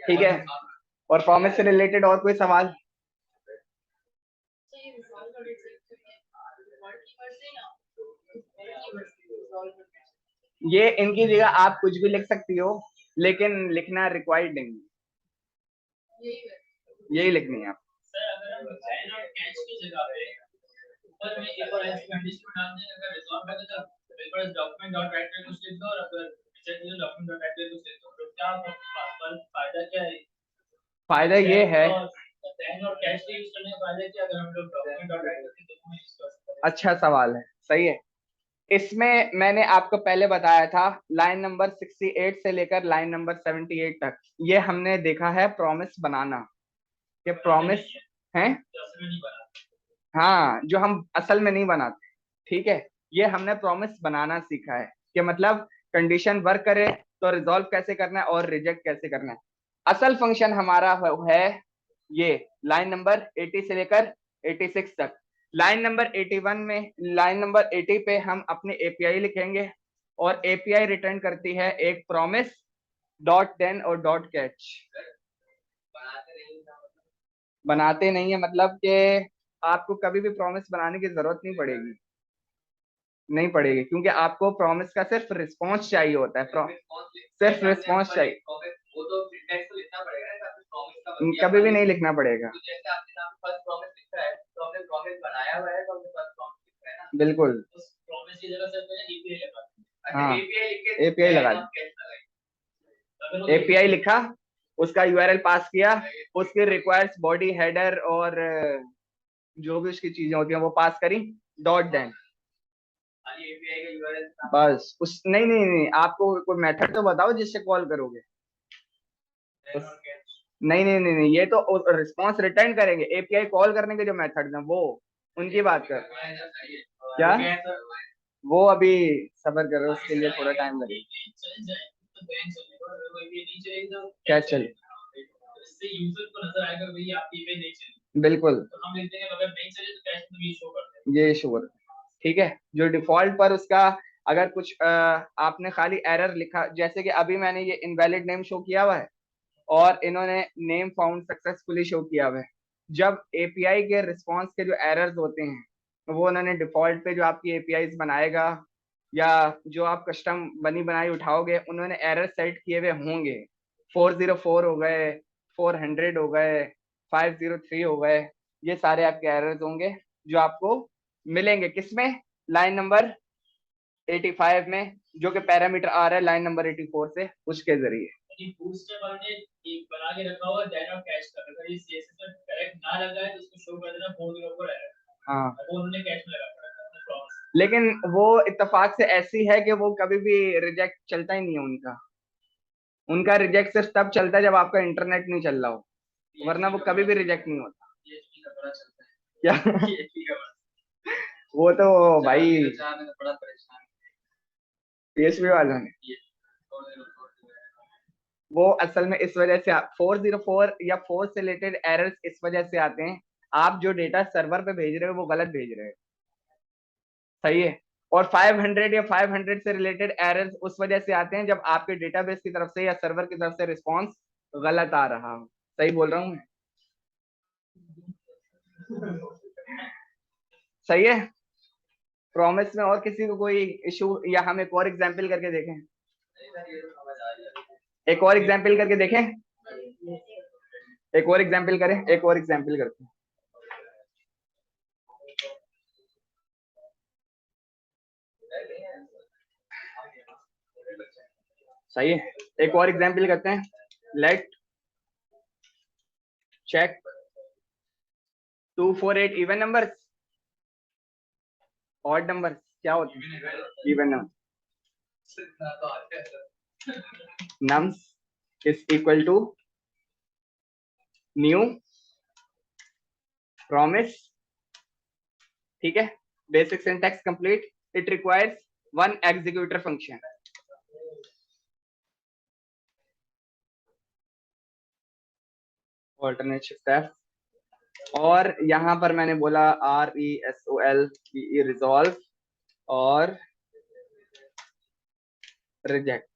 Speaker 1: ठीक है, और प्रॉमिस से रिलेटेड और कोई सवाल? ये इनकी जगह आप कुछ भी लिख सकती हो, लेकिन लिखना रिक्वायर्ड नहीं है, यही लिखनी है आप।
Speaker 2: सर अगर हम चैन और कैच की जगह पे ऊपर में एक और ऐसी कंडीशन डाल दें, अगर रिजॉल्व है तो पेपर डॉक्यूमेंट डॉट राइट कुछ लिख दो, और अगर रिजेक्ट है डॉक्यूमेंट डॉट राइट कुछ लिख दो, तो क्या फायदा क्या है?
Speaker 1: फायदा ये है,
Speaker 2: चैन और कैच के यूज करने का फायदा क्या, अगर हम लोग डॉक्यूमेंट डॉट राइट करके दोनों यूज कर सकते हैं?
Speaker 1: अच्छा सवाल है, सही है। इसमें मैंने आपको पहले बताया था लाइन नंबर 68 से लेकर लाइन नंबर 78 तक ये हमने देखा है प्रॉमिस बनाना, कि प्रॉमिस है, हाँ, जो हम असल में नहीं बनाते, ठीक है। ये हमने प्रॉमिस बनाना सीखा है कि मतलब कंडीशन वर्क करे तो रिजॉल्व कैसे करना है और रिजेक्ट कैसे करना है। असल फंक्शन हमारा है ये लाइन नंबर 80 से लेकर 86 तक। लाइन नंबर 81 में, लाइन नंबर 80 पे हम अपने एपीआई लिखेंगे, और एपीआई रिटर्न करती है एक प्रॉमिस डॉट देन और डॉट कैच। बनाते नहीं है मतलब कि आपको कभी भी प्रॉमिस बनाने की जरूरत नहीं पड़ेगी, नहीं पड़ेगी, क्योंकि आपको प्रॉमिस का सिर्फ रिस्पॉन्स चाहिए होता है, सिर्फ रिस्पॉन्स चाहिए,
Speaker 3: वो तो सिंटैक्स तो लिखना पड़ेगा ना, प्रॉमिस का
Speaker 1: कभी भी नहीं लिखना पड़ेगा।
Speaker 3: तो जैसे आपने नाम फर्स्ट प्रॉमिस लिखा है तो हमने प्रॉमिस बनाया हुआ है, तो हमने फर्स्ट प्रॉमिस लिखा है ना,
Speaker 1: बिल्कुल,
Speaker 2: उस प्रॉमिस की जगह से मैंने एपीआई लगा दिया।
Speaker 1: हाँ,
Speaker 3: एपीआई लिख के
Speaker 1: एपीआई लगा दी, एपीआई लिखा, उसका यूआरएल पास किया, उसके रिक्वायर्स बॉडी हेडर और जो भी उसकी चीजें होती हैं वो पास करी, डॉट देन,
Speaker 3: एपीआई का यूआरएल
Speaker 1: बस। उस नहीं नहीं नहीं, आपको कोई मेथड तो बताओ जिससे कॉल करोगे। नहीं नहीं नहीं नहीं, ये तो रिस्पॉन्स रिटर्न करेंगे, एपीआई कॉल करने के जो मेथड हैं वो, उनकी बात कर। क्या वो अभी सबर कर रहे हो, उसके लिए थोड़ा टाइम लगेगा। क्या चले,
Speaker 2: इससे यूजर को नजर आएगा भाई आपकी इमेज नहीं चली,
Speaker 1: बिल्कुल,
Speaker 2: तो हम लिखते हैं अगर नहीं चले तो कैश में भी शो करते हैं,
Speaker 1: ये इशू करते हैं, ठीक है। जो डिफॉल्ट पर उसका अगर कुछ आपने खाली एरर लिखा, जैसे कि अभी मैंने ये इनवैलिड नेम शो किया हुआ है और इन्होंने नेम फाउंड सक्सेसफुली शो किया हुआ है। जब एपीआई के रिस्पॉन्स के जो एरर्स होते हैं वो उन्होंने डिफॉल्ट पे जो आपकी एपीआई बनाएगा या जो आप कस्टम बनी बनाई उठाओगे उन्होंने एरर सेट किए हुए होंगे। 404 हो गए, 400 हो गए, 503 हो गए, ये सारे आपके एरर्स होंगे जो आपको मिलेंगे किसमें, लाइन नंबर 85 में, जो कि पैरामीटर आ रहा है लाइन नंबर 84 से, उसके जरिए।
Speaker 2: बूटस्ट्रैप वाले ने एक बना के रखा हुआ देन और कैश कर, अगर ये सीएसएस में करेक्ट ना लगा है तो उसको शो कर देना 404 एरर,
Speaker 1: हाँ,
Speaker 2: वो उन्होंने कैश में लगा रखा है।
Speaker 1: लेकिन वो इत्तेफाक से ऐसी है कि वो कभी भी रिजेक्ट चलता ही नहीं है उनका। उनका रिजेक्ट सिर्फ तब चलता है जब आपका इंटरनेट नहीं चल रहा हो, वरना वो कभी भी रिजेक्ट नहीं होता। क्या वो तो भाई पीएचपी वालों ने, वो असल में इस वजह से 404 या 4 से रिलेटेड एरर्स इस वजह से आते हैं, आप जो डेटा सर्वर पे भेज रहे हो वो गलत भेज रहे हो, सही है। और 500 या 500 से रिलेटेड एरर्स उस वजह से आते हैं जब आपके डेटाबेस की तरफ से या सर्वर की तरफ से रिस्पॉन्स गलत आ रहा हो। सही बोल रहा हूँ मैं, सही है। प्रॉमिस में और किसी को कोई इशू, या हम एक और एग्जांपल करके देखें, एक और एग्जांपल करके देखें, एक और एग्जांपल करें, एक और एग्जांपल करते हैं। सही है, एक और एग्जांपल करते हैं। Let check 248 even numbers, odd numbers क्या होते हैं, even number, nums is equal to new promise, ठीक है। Basic syntax complete, it requires one executor function, alternate step, और यहां पर मैंने बोला RESOL रिजॉल्व और रिजेक्ट।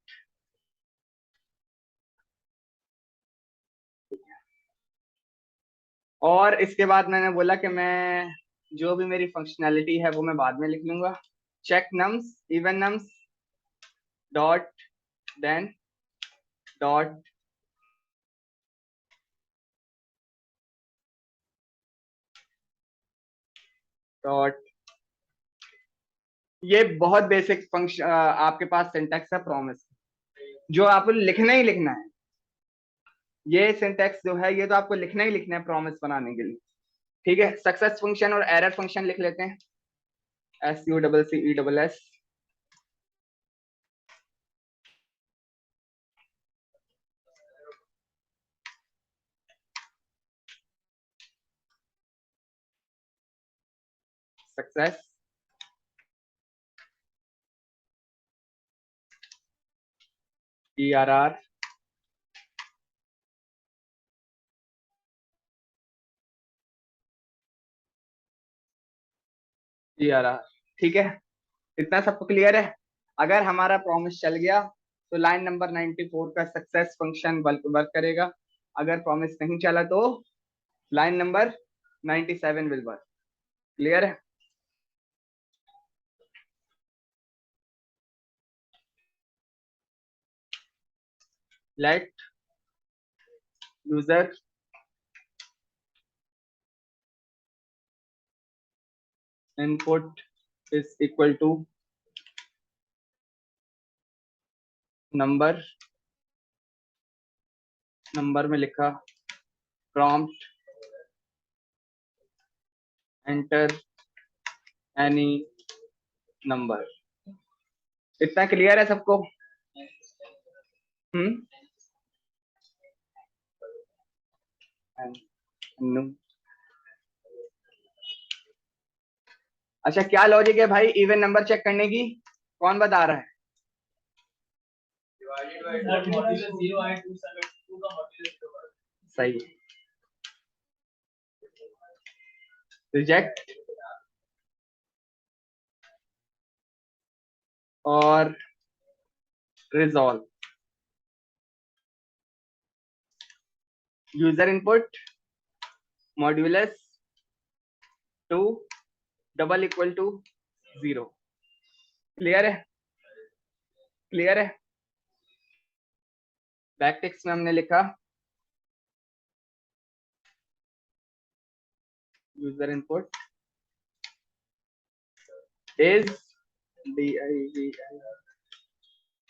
Speaker 1: और इसके बाद मैंने बोला कि मैं जो भी मेरी फंक्शनैलिटी है वो मैं बाद में लिख लूंगा। Check nums even nums dot then dot dot, ये बहुत बेसिक फंक्शन आपके पास सिंटैक्स है प्रॉमिस, जो आपको लिखना ही लिखना है। ये सिंटैक्स जो है ये तो आपको लिखना ही लिखना है प्रॉमिस बनाने के लिए, ठीक है। सक्सेस फंक्शन और एरर फंक्शन लिख लेते हैं, SUCCESS। सक्सेस ERR ERR, ठीक है। इतना सबको क्लियर है? अगर हमारा प्रॉमिस चल गया तो लाइन नंबर 94 का सक्सेस फंक्शन वर्क करेगा। अगर प्रॉमिस नहीं चला तो line number 97 will work. Clear है? Let user input is equal to number, number में लिखा प्रॉम्प्ट एंटर एनी नंबर। इतना क्लियर है सबको? अच्छा, क्या लॉजिक है भाई इवन नंबर चेक करने की? कौन बता रहा है? सही, रिजेक्ट और resolve. User input modulus 2 double equal to 0। Clear है? क्लियर है? बैक टेक्स्ट में हमने लिखा user input is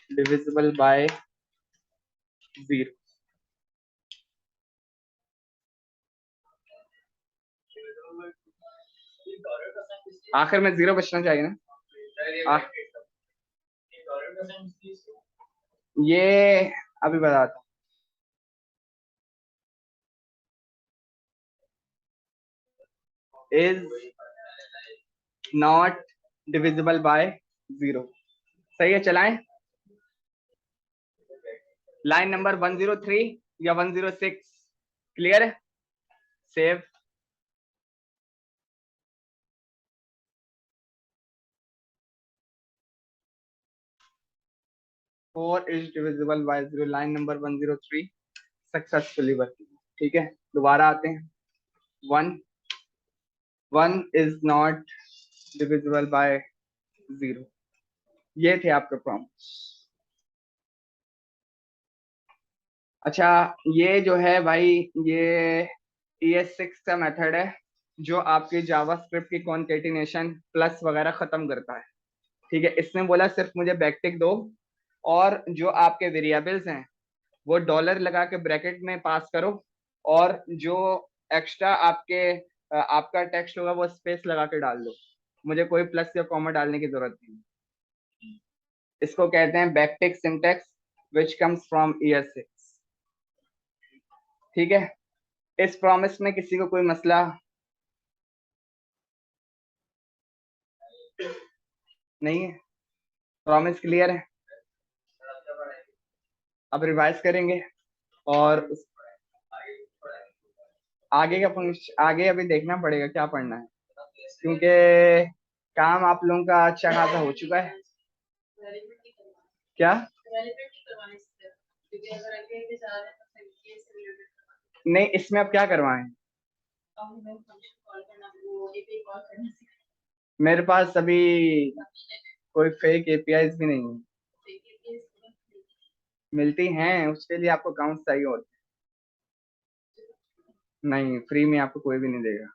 Speaker 1: divisible by 0। आखिर में 0 बचना चाहिए ना। ये अभी बताता हूँ। Is not divisible by 0। सही है, चलाएं। लाइन नंबर 103 या 106 क्लियर है? Save. Four is divisible by 0, line number 103 successfully working. ठीक है, दोबारा आते हैं। 1 इज नॉट डिविजिबल बाय 0। ये थे आपके प्रॉम्प्ट। अच्छा, ये जो है भाई ये ES6 का मेथड है जो आपके जावास्क्रिप्ट की कॉन्केटिनेशन प्लस वगैरह खत्म करता है। ठीक है, इसने बोला सिर्फ मुझे बैकटिक दो और जो आपके वेरिएबल्स हैं वो डॉलर लगा के ब्रैकेट में पास करो, और जो एक्स्ट्रा आपका टेक्स्ट होगा वो स्पेस लगा के डाल दो। मुझे कोई प्लस या कॉमा डालने की जरूरत नहीं। इसको कहते हैं backtick syntax which comes from ES6। ठीक है, इस प्रॉमिस में किसी को कोई मसला नहीं है? प्रॉमिस क्लियर है? अब रिवाइज करेंगे और आगे का फंक्शन आगे अभी देखना पड़ेगा क्या पढ़ना है, क्योंकि काम आप लोगों का अच्छा खासा हो चुका है। क्या नहीं, इसमें अब क्या करवाएं? मेरे पास अभी कोई फेक APIs भी नहीं है। मिलती हैं, उसके लिए आपको अकाउंट चाहिए होते हैं। नहीं, फ्री में आपको कोई भी नहीं देगा।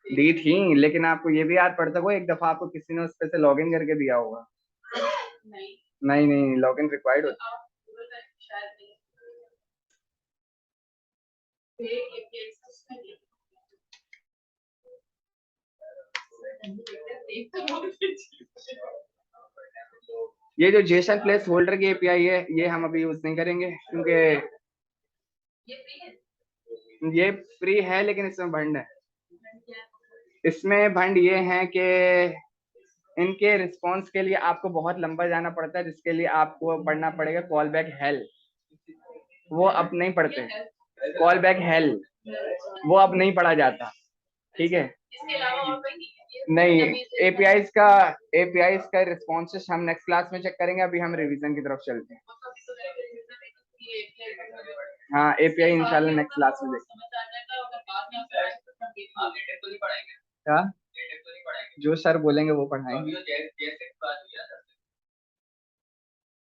Speaker 1: दी थी, लेकिन आपको ये भी याद पड़ता होगा एक दफा आपको किसी ने उस पे से लॉग इन करके दिया होगा। नहीं नहीं, लॉग इन रिक्वायर्ड होता है। ये जो जेसन प्लेस होल्डर की एपीआई है, ये हम अभी यूज नहीं करेंगे क्योंकि ये फ्री है, लेकिन इसमें भंड है। इसमें भंड ये है कि इनके रिस्पॉन्स के लिए आपको बहुत लंबा जाना पड़ता है, जिसके लिए आपको पढ़ना पड़ेगा कॉल बैक हेल। वो अब नहीं पढ़ते, कॉल बैक हेल वो अब नहीं पढ़ा जाता। ठीक है, नहीं, एपीआईज का रिस्पॉन्सेस हम नेक्स्ट क्लास में चेक करेंगे। अभी हम रिवीजन की तरफ चलते हैं। हाँ, एपीआई इंशाल्लाह नेक्स्ट क्लास में देखेंगे। क्या जो सर बोलेंगे वो पढ़ाएंगे।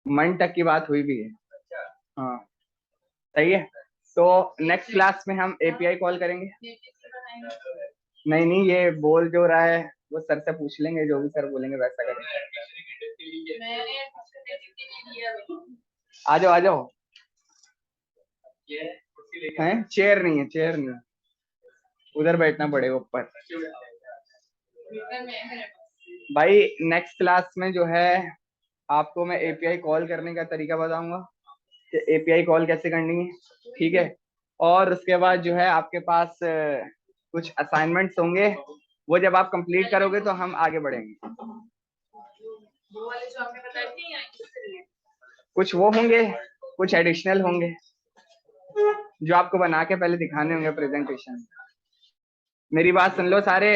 Speaker 1: मन तक की बात हुई भी है। हाँ सही है। तो नेक्स्ट क्लास में हम एपीआई कॉल करेंगे। नहीं नहीं, ये बोल जो रहा है वो सर से पूछ लेंगे, जो भी सर बोलेंगे वैसा करेंगे। आ जाओ आ जाओ। हैं, चेयर नहीं है, चेयर नहीं है, उधर बैठना पड़ेगा ऊपर। भाई नेक्स्ट क्लास में जो है आपको मैं एपीआई कॉल करने का तरीका बताऊंगा कि एपीआई कॉल कैसे करनी है। ठीक है, और उसके बाद जो है आपके पास कुछ असाइनमेंट्स होंगे, वो जब आप कंप्लीट करोगे तो हम आगे बढ़ेंगे। कुछ वो होंगे, कुछ एडिशनल होंगे जो आपको बना के पहले दिखाने होंगे प्रेजेंटेशन। मेरी बात सुन लो सारे।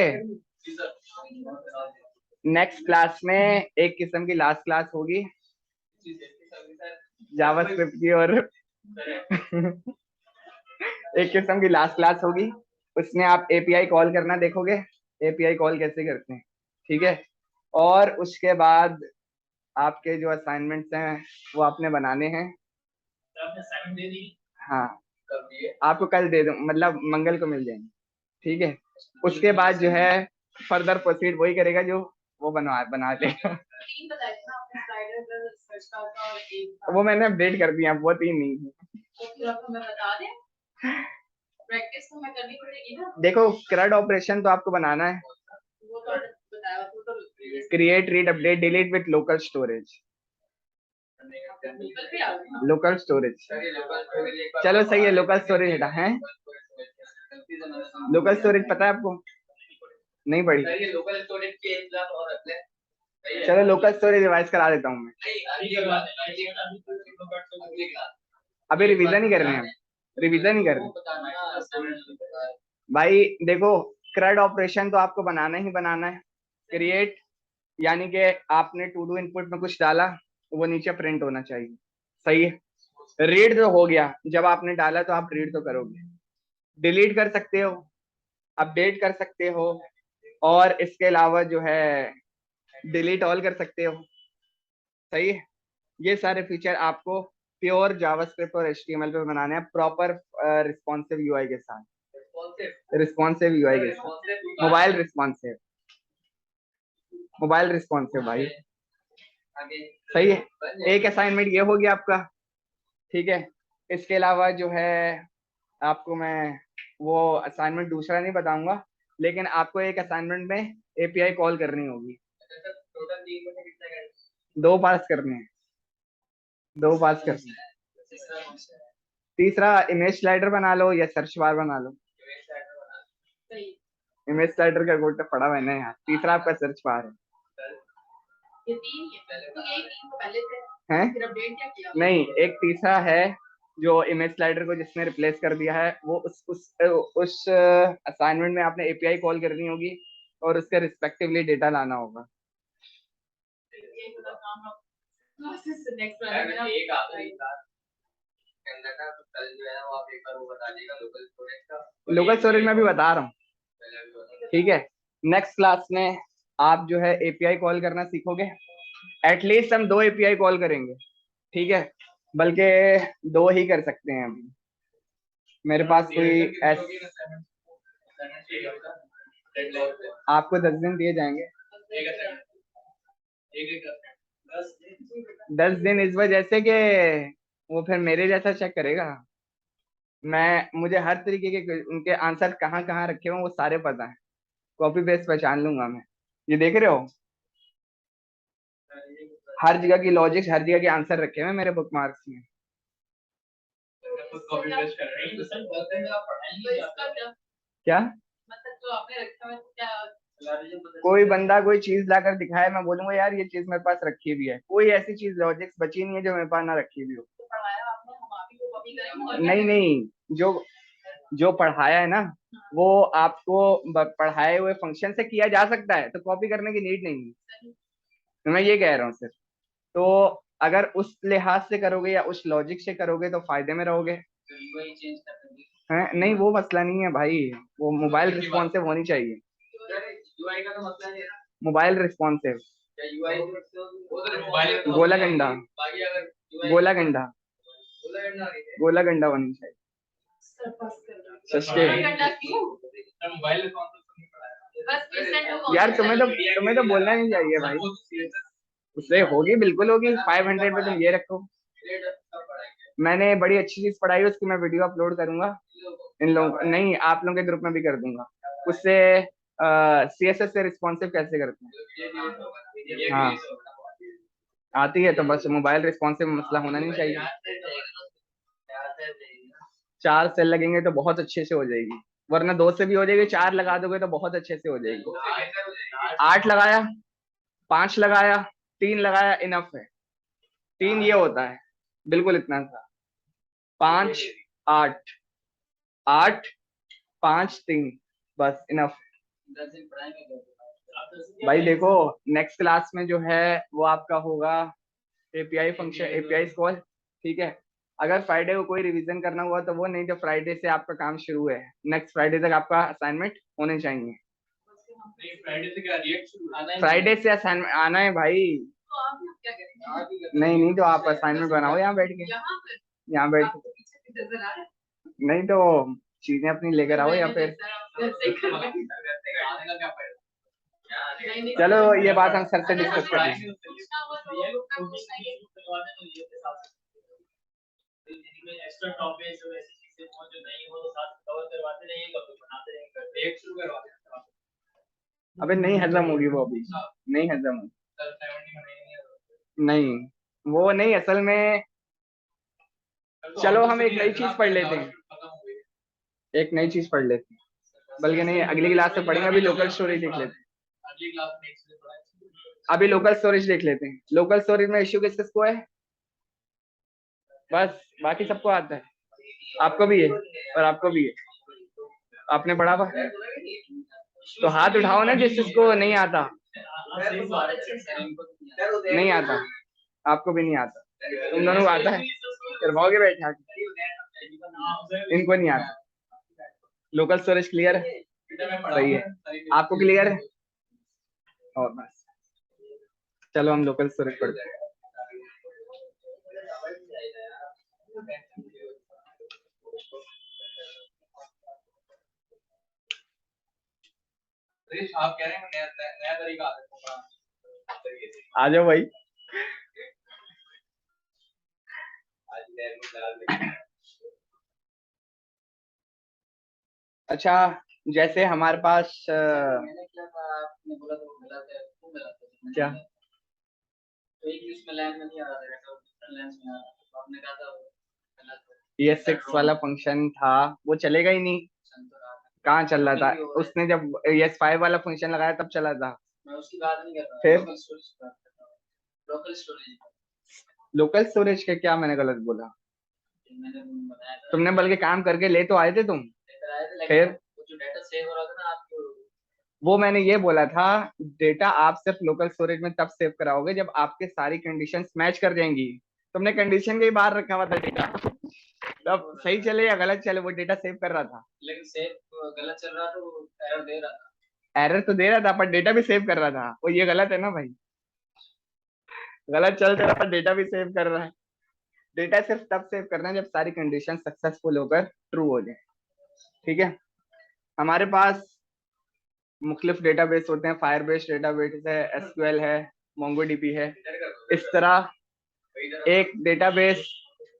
Speaker 1: नेक्स्ट क्लास में एक किस्म की लास्ट क्लास होगी जावास्क्रिप्ट की, और एक किस्म की लास्ट क्लास होगी, उसमें आप एपीआई कॉल करना देखोगे, एपीआई कॉल कैसे करते हैं। ठीक है, और उसके बाद आपके जो असाइनमेंट्स हैं वो आपने बनाने हैं। हाँ, आपको कल दे दूं, मतलब मंगल को मिल जाएंगे। ठीक है, उसके बाद जो है फर्दर प्रोसीड वही करेगा जो वो बना लेगा। वो मैंने अपडेट कर दिया, वो 3 नहीं। प्रैक्टिस तो मैं करनी पड़ेगी ना। देखो, CRUD ऑपरेशन तो आपको बनाना है। Create, read, update, delete with local storage. Local storage, चलो सही है, लोकल स्टोरेज है। लोकल स्टोरेज पता है आपको? नहीं पढ़ी? चलो लोकल स्टोरेज रिवाइज करा देता हूँ मैं। अभी रिवीजन ही कर रहे हैं, रिवीजन ही कर रहे हैं भाई। देखो, CRUD ऑपरेशन तो आपको बनाना ही बनाना है। क्रिएट यानी कि आपने टू डू इनपुट में कुछ डाला, वो नीचे प्रिंट होना चाहिए। सही है। रीड तो हो गया, जब आपने डाला तो आप रीड तो करोगे। डिलीट कर सकते हो, अपडेट कर सकते हो, और इसके अलावा जो है डिलीट ऑल कर सकते हो। सही है। ये सारे फीचर आपको प्योर जावास्क्रिप्ट और एचटीएमएल पे बनाने हैं, प्रॉपर रिस्पॉन्सिव यूआई के साथ। रिस्पॉन्सिव यूआई के साथ, मोबाइल रिस्पॉन्सिव, मोबाइल रिस्पॉन्सिव भाई। सही है, एक असाइनमेंट ये हो गया आपका। ठीक है, इसके अलावा जो है आपको मैं वो असाइनमेंट दूसरा नहीं बताऊंगा, लेकिन आपको एक असाइनमेंट में एपीआई कॉल करनी होगी। 2 पास करने हैं, 2 पास करने हैं। तीसरा इमेज स्लाइडर बना लो या सर्च बार बना लो। इमेज स्लाइडर का कोड तो पढ़ा मैंने यार। तीसरा आपका सर्च बार है। ये 3 तो यही 3 तो पहले थे हैं? फिर अपडेट क्या किया? नहीं, एक तीसरा है जो इमेज स्लाइडर को जिसने रिप्लेस कर दिया है, वो उस असाइनमेंट में आपने एपीआई कॉल करनी होगी और उसके रिस्पेक्टिवली डेटा लाना होगा। लोकल स्टोरेज में भी बता रहा हूँ। ठीक है, नेक्स्ट क्लास में आप जो है एपीआई कॉल करना सीखोगे। एटलीस्ट हम 2 एपीआई कॉल करेंगे, ठीक है, बल्कि 2 ही कर सकते हैं अभी। मेरे पास कोई आपको 10 दिन दिए जाएंगे। 10 दिन इस वजह से कि वो फिर मेरे जैसा चेक करेगा। मुझे हर तरीके के उनके आंसर कहाँ कहाँ रखे हुए वो सारे पता है, कॉपी पेस्ट पहचान लूंगा मैं। ये देख रहे हो, हर जगह की लॉजिक, हर जगह के आंसर रखे हुए मेरे बुक मार्क्स में। क्या
Speaker 3: मतलब जो आपने रखा है क्या
Speaker 1: कोई बंदा कोई चीज लाकर दिखाए, मैं बोलूंगा यार ये चीज मेरे पास रखी भी है। कोई ऐसी चीज लॉजिक्स बची नहीं है जो मेरे पास ना रखी भी हो।
Speaker 3: पढ़ाया आपने, हम आप ही को कॉपी करेंगे और
Speaker 1: नहीं नहीं, जो पढ़ाया है ना वो आपको पढ़ाए हुए फंक्शन से किया जा सकता है, तो कॉपी करने की नीड नहीं है। तो मैं ये कह रहा हूँ सर, तो अगर उस लिहाज से करोगे या उस लॉजिक से करोगे तो फायदे में रहोगे।
Speaker 3: चेंज कर देंगे।
Speaker 1: हैं नहीं, वो मसला नहीं है भाई, वो मोबाइल रिस्पॉन्सिव होनी चाहिए।
Speaker 3: यूआई का तो मसला नहीं है ना,
Speaker 1: मोबाइल रिस्पॉन्सिव,
Speaker 3: या यूआई वो तो मोबाइल
Speaker 1: गोला गंडा,
Speaker 3: बाकी अगर
Speaker 1: गोला गंडा, गोला गंडा होनी चाहिए। सस्ते
Speaker 2: मोबाइल
Speaker 1: यार, तुम्हें तो बोलना नहीं चाहिए भाई। उससे होगी, बिल्कुल होगी। 500 पे तुम ये रखो। मैंने बड़ी अच्छी चीज पढ़ाई है, उसकी मैं वीडियो अपलोड करूंगा इन लोग नहीं, आप लोगों के ग्रुप में भी कर दूंगा। उससे सीएसएस से रिस्पॉन्सिव कैसे करते हैं, हाँ आती है, तो बस मोबाइल रिस्पॉन्सिव मसला होना नहीं चाहिए। 4 सेल लगेंगे तो बहुत अच्छे से हो जाएगी, वरना 2 से भी हो जाएगी, 4 लगा दोगे तो बहुत अच्छे से हो जाएगी। 8 लगाया, 5 लगाया, 3 लगाया, इनफ है। 3 ये होता है, बिल्कुल इतना सा। 5 8 8 5 3 बस इनफ। भाई देखो, नेक्स्ट क्लास में जो है वो आपका होगा एपीआई फंक्शन, एपीआई कॉल, ठीक है। अगर फ्राइडे को कोई रिवीजन करना हुआ तो वो नहीं, तो फ्राइडे से आपका काम शुरू है, नेक्स्ट फ्राइडे तक आपका असाइनमेंट होने चाहिए।
Speaker 2: फ्राइडे से क्या रिएक्ट शुरू आना है,
Speaker 1: फ्राइडे से असाइनमेंट आना है भाई।
Speaker 3: तो आप क्या करेंगे?
Speaker 1: नहीं नहीं, तो आप असाइनमेंट बनाओ यहाँ बैठ के, यहाँ बैठ के।
Speaker 3: नजर आ रहा है
Speaker 1: नहीं तो चीजें अपनी लेकर आओ या फिर
Speaker 2: आने का क्या फायदा?
Speaker 1: चलो ये बात हम सर से डिस्कस कर लेंगे।
Speaker 2: एक्स्ट्रा टॉपिक्स और ऐसी चीजें हो जो नहीं हो तो साथ कवर करवाते रहेंगे, कभी बनाते रहेंगे, एक शुरू करवाते हैं।
Speaker 1: अबे नहीं हजम होगी वो, अभी नहीं हजम होगी। नहीं वो नहीं, असल में चलो हम एक नई चीज पढ़ लेते हैं, एक नई चीज पढ़ लेते हैं, बल्कि नहीं अगली क्लास में पढ़ेंगे। अभी लोकल स्टोरेज देख लेते हैं,
Speaker 2: अगली क्लास में
Speaker 1: अभी लोकल स्टोरेज देख लेते हैं। लोकल स्टोरेज में इश्यू किस किसको है, बस बाकी सबको आता है, आपको भी है और आपको भी है, आपने पढ़ा हुआ। तो हाथ उठाओ ना जिसको नहीं आता। नहीं आता, आपको भी नहीं आता, तुम दोनों को आता है, करवाओगे बैठा के। इनको नहीं आता। लोकल स्टोरेज क्लियर है, सही है, आपको क्लियर है। और बस चलो हम लोकल स्टोरेज पढ़ते हैं।
Speaker 2: आप कह रहे हैं नया तरीका
Speaker 1: आ जाओ भाई। अच्छा, जैसे हमारे पास
Speaker 3: मैंने क्या था, आपने बोला तो गलत है, क्यों गलत है?
Speaker 1: क्या
Speaker 3: तो एक इसमें लाइन में नहीं आ रहा था, दूसरा लाइन में आ रहा था, तो आपने कहा था गलत है।
Speaker 1: ये 6 वाला फंक्शन था, वो चलेगा ही नहीं। कहाँ चल रहा था, उसने जब ये 5 वाला फंक्शन लगाया तब चला था।
Speaker 3: मैं उसकी बात नहीं कर रहा,
Speaker 1: फिर
Speaker 3: लोकल स्टोरेज की बात कर रहा हूँ, लोकल स्टोरेज।
Speaker 1: लोकल स्टोरेज के क्या मैंने गलत बोला,
Speaker 3: मैंने बताया था,
Speaker 1: तुमने बल्कि काम करके ले तो आए थे तुम। फिर
Speaker 3: वो जो डाटा सेव हो रहा था ना आपको,
Speaker 1: वो मैंने ये बोला था, डेटा आप सिर्फ लोकल स्टोरेज में तब सेव कराओगे जब आपके सारी कंडीशंस मैच कर जाएंगी। तुमने कंडीशन के ही बाहर रखा हुआ था डेटा, तब सही चले या गलत चले वो डेटा सेव कर रहा था।
Speaker 3: लेकिन सेव गलत चल रहा तो एरर दे रहा था।
Speaker 1: एरर तो दे रहा था पर डेटा भी सेव कर रहा था, वो ये गलत है ना भाई। गलत चल रहा है पर डेटा भी सेव कर रहा है। डेटा सिर्फ तब सेव करना है जब सारी कंडीशन सक्सेसफुल होकर ट्रू हो जाए। ठीक है, हमारे पास मुख्तलिफ डेटाबेस होते हैं, फायरबेस डेटाबेस है, एसक्यूएल है, मोंगोडीबी है। इस तरह एक डेटाबेस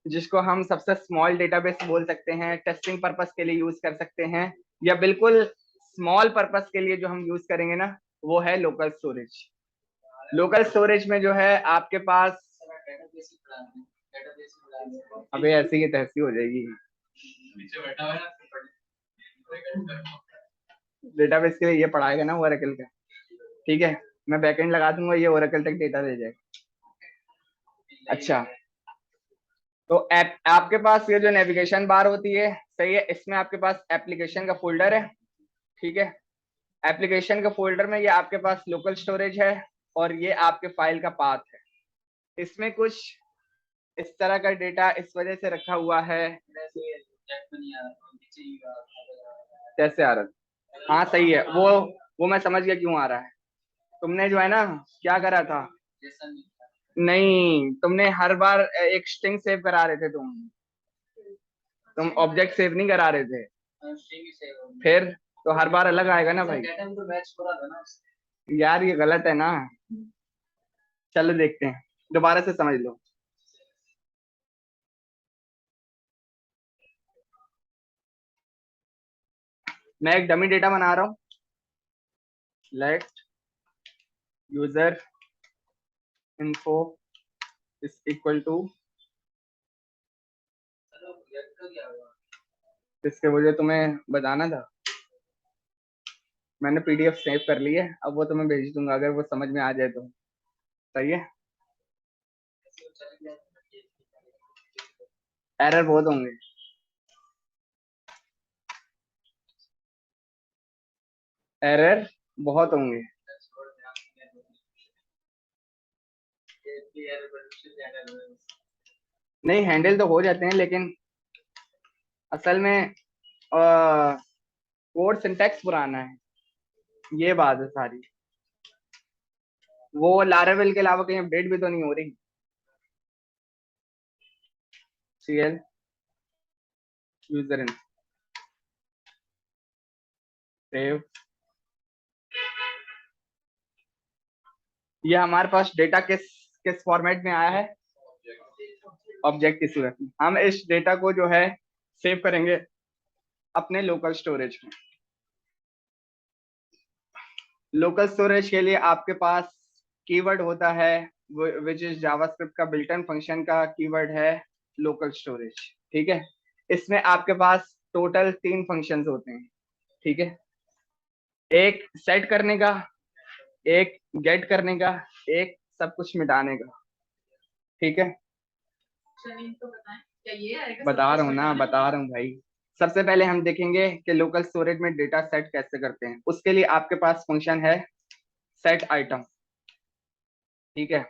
Speaker 1: जिसको हम सबसे स्मॉल डेटाबेस बोल सकते हैं, टेस्टिंग पर्पस के लिए यूज कर सकते हैं, या बिल्कुल स्मॉल पर्पस के लिए जो हम यूज करेंगे ना, वो है लोकल स्टोरेज। लोकल स्टोरेज में जो है आपके पास, अबे ऐसी की तैसी हो जाएगी। डेटाबेस के लिए ये पढ़ाएगा ना ओरेकल का, ठीक है, मैं बैकएंड लगा दूंगा, ये ओरेकल तक डेटा दे जाएगा। अच्छा, तो आपके पास ये जो नेविगेशन बार होती है, सही है, इसमें आपके पास एप्लीकेशन का फोल्डर है। ठीक है, एप्लीकेशन के फोल्डर में ये आपके पास लोकल स्टोरेज है और ये आपके फाइल का पाथ है। इसमें कुछ इस तरह का डेटा इस वजह से रखा हुआ है। कैसे आ रहा है? हाँ सही है, वो मैं समझ गया क्यों आ रहा है। तुमने जो है ना क्या करा था, नहीं तुमने हर बार एक स्ट्रिंग सेव करा रहे थे, तुम ऑब्जेक्ट सेव नहीं करा रहे थे, फिर तो हर बार अलग आएगा ना भाई। यार ये गलत है ना, चलो देखते हैं, दोबारा से समझ लो। मैं एक डमी डेटा बना रहा हूँ, let user info is equal to, इसके मुझे तुम्हें बताना था, मैंने पीडीएफ सेव कर ली है, अब वो तुम्हें भेज दूंगा अगर वो समझ में आ जाए तो। सही है, एरर बहुत होंगे। एरर बहुत होंगे। नहीं हैंडल तो हो जाते हैं, लेकिन असल में कोड सिंटैक्स पुराना है, ये बात है सारी। वो लारावेल के अलावा कहीं अपडेट भी तो नहीं हो रही। सीएल यूजर इन सेव, ये हमारे पास डेटा किस किस फॉर्मेट में आया है, ऑब्जेक्ट की सूरत में। हम इस डेटा को जो है सेव करेंगे अपने लोकल स्टोरेज में। लोकल स्टोरेज के लिए आपके पास कीवर्ड होता है विच इज जावास्क्रिप्ट का बिल्ट इन फंक्शन का कीवर्ड है लोकल स्टोरेज। ठीक है, इसमें आपके पास टोटल 3 फंक्शंस होते हैं। ठीक है, एक सेट करने का, एक गेट करने का, एक सब कुछ मिटाने का। ठीक है, बता रहा हूँ ना, बता रहा हूँ भाई। सबसे पहले हम देखेंगे कि लोकल स्टोरेज में डेटा सेट कैसे करते हैं। उसके लिए आपके पास फंक्शन है सेट आइटम। ठीक है,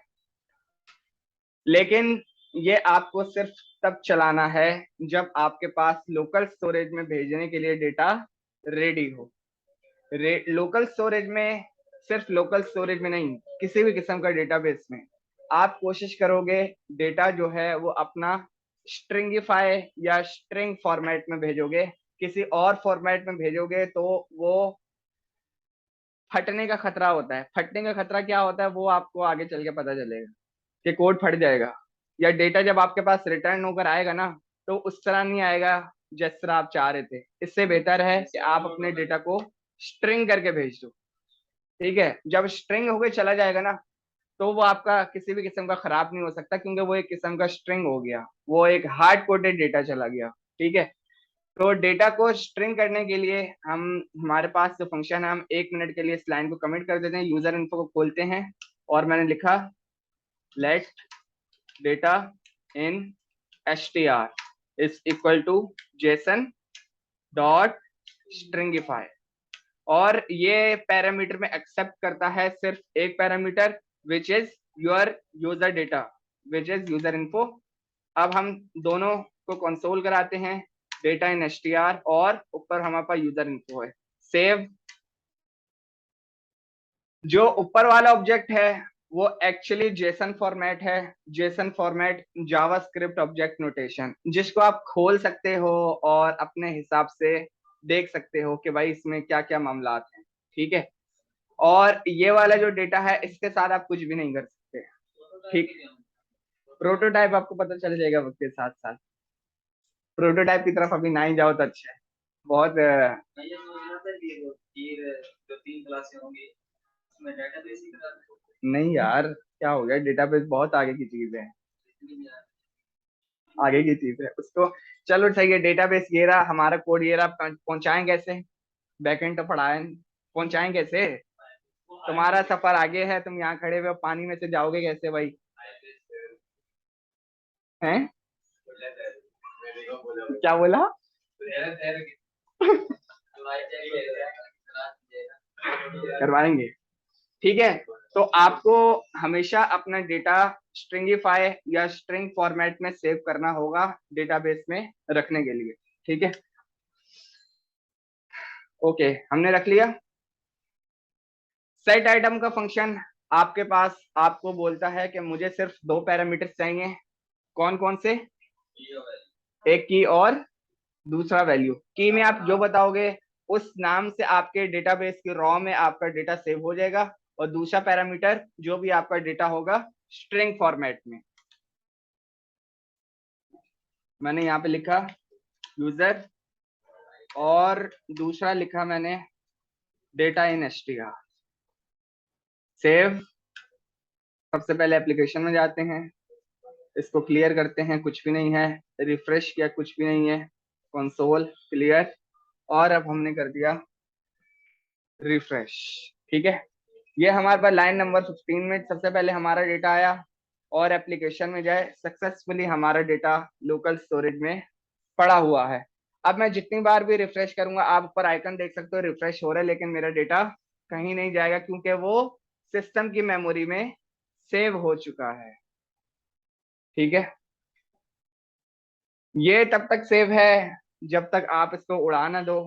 Speaker 1: लेकिन ये आपको सिर्फ तब चलाना है जब आपके पास लोकल स्टोरेज में भेजने के लिए डेटा रेडी हो। लोकल स्टोरेज में, सिर्फ लोकल स्टोरेज में नहीं, किसी भी किस्म का डेटाबेस में आप कोशिश करोगे डेटा जो है वो अपना स्ट्रिंगिफाई या स्ट्रिंग फॉर्मेट में भेजोगे। किसी और फॉर्मेट में भेजोगे तो वो फटने का खतरा होता है। फटने का खतरा क्या होता है वो आपको आगे चल के पता चलेगा कि कोड फट जाएगा, या डेटा जब आपके पास रिटर्न होकर आएगा ना तो उस तरह नहीं आएगा जिस तरह आप चाह रहे थे। इससे बेहतर है कि आप अपने डेटा को स्ट्रिंग करके भेज दो। ठीक है, जब स्ट्रिंग होके चला जाएगा ना तो वो आपका किसी भी किस्म का खराब नहीं हो सकता, क्योंकि वो एक किस्म का स्ट्रिंग हो गया, वो एक हार्ड कोडेड डेटा चला गया। ठीक है, तो डेटा को स्ट्रिंग करने के लिए हम, हमारे पास जो फंक्शन है, हम 1 मिनट के लिए इस लाइन को कमिट कर देते हैं, यूजर इन्फो को खोलते हैं और मैंने लिखा let data in str is equal to JSON dot stringify, और ये पैरामीटर में एक्सेप्ट करता है सिर्फ एक parameter which is your user data which is user info. अब हम दोनों को कंसोल कराते हैं, डेटा इन str और ऊपर हमारे पास यूजर इन्फो है। सेव, जो ऊपर वाला ऑब्जेक्ट है वो एक्चुअली जेसन फॉर्मेट है। JSON format JavaScript object notation, जिसको आप खोल सकते हो और अपने हिसाब से देख सकते हो कि भाई इसमें क्या क्या मामलात हैं। ठीक है, और ये वाला जो डेटा है इसके साथ आप कुछ भी नहीं कर सकते। ठीक, प्रोटोटाइप आपको पता चल जाएगा वक्त के साथ साथ। प्रोटोटाइप की तरफ अभी ना ही जाओ तो अच्छा है। बहुत
Speaker 3: मैं ये सोच रहा था कि वो फिर जो 3 क्लासें होंगी उसमें डेटाबेस ही करा दें।
Speaker 1: नहीं यार, क्या हो गया, डेटाबेस बहुत आगे की चीज है,
Speaker 3: इसलिए यार
Speaker 1: आगे की चीज है उसको। चलो सही है, डेटाबेस ये रहा, हमारा कोड ये रहा, पहुंचाएं कैसे? बैकएंड तो पढ़ाएं, पहुंचाएं कैसे? तुम्हारा सफर आगे है, तुम यहाँ खड़े हुए हो, पानी में से जाओगे कैसे भाई? हैं? क्या बोला? करवाएंगे, ठीक है। तो आपको हमेशा अपना डेटा स्ट्रिंगिफाई या स्ट्रिंग फॉर्मेट में सेव करना होगा डेटाबेस में रखने के लिए। ठीक है, ओके, हमने रख लिया। सेट आइटम का फंक्शन आपके पास आपको बोलता है कि मुझे सिर्फ 2 पैरामीटर्स चाहिए। कौन कौन से? एक की और दूसरा वैल्यू। की में आप जो बताओगे उस नाम से आपके डेटाबेस की रॉ में आपका डेटा सेव हो जाएगा, और दूसरा पैरामीटर जो भी आपका डेटा होगा स्ट्रिंग फॉर्मेट में। मैंने यहाँ पे लिखा यूजर, और दूसरा लिखा मैंने डेटा इन str। सेव, सबसे पहले एप्लीकेशन में जाते हैं, इसको क्लियर करते हैं, कुछ भी नहीं है। रिफ्रेश किया, कुछ भी नहीं है। कंसोल क्लियर, और अब हमने कर दिया रिफ्रेश। ठीक है, ये हमारे पास लाइन नंबर 15 में सबसे पहले हमारा डेटा आया, और एप्लीकेशन में जाए, सक्सेसफुली हमारा डेटा लोकल स्टोरेज में पड़ा हुआ है। अब मैं जितनी बार भी रिफ्रेश करूंगा, आप ऊपर आइकन देख सकते हो रिफ्रेश हो रहा है, लेकिन मेरा डेटा कहीं नहीं जाएगा क्योंकि वो सिस्टम की मेमोरी में सेव हो चुका है। ठीक है, ये तब तक सेव है जब तक आप इसको उड़ा ना दो,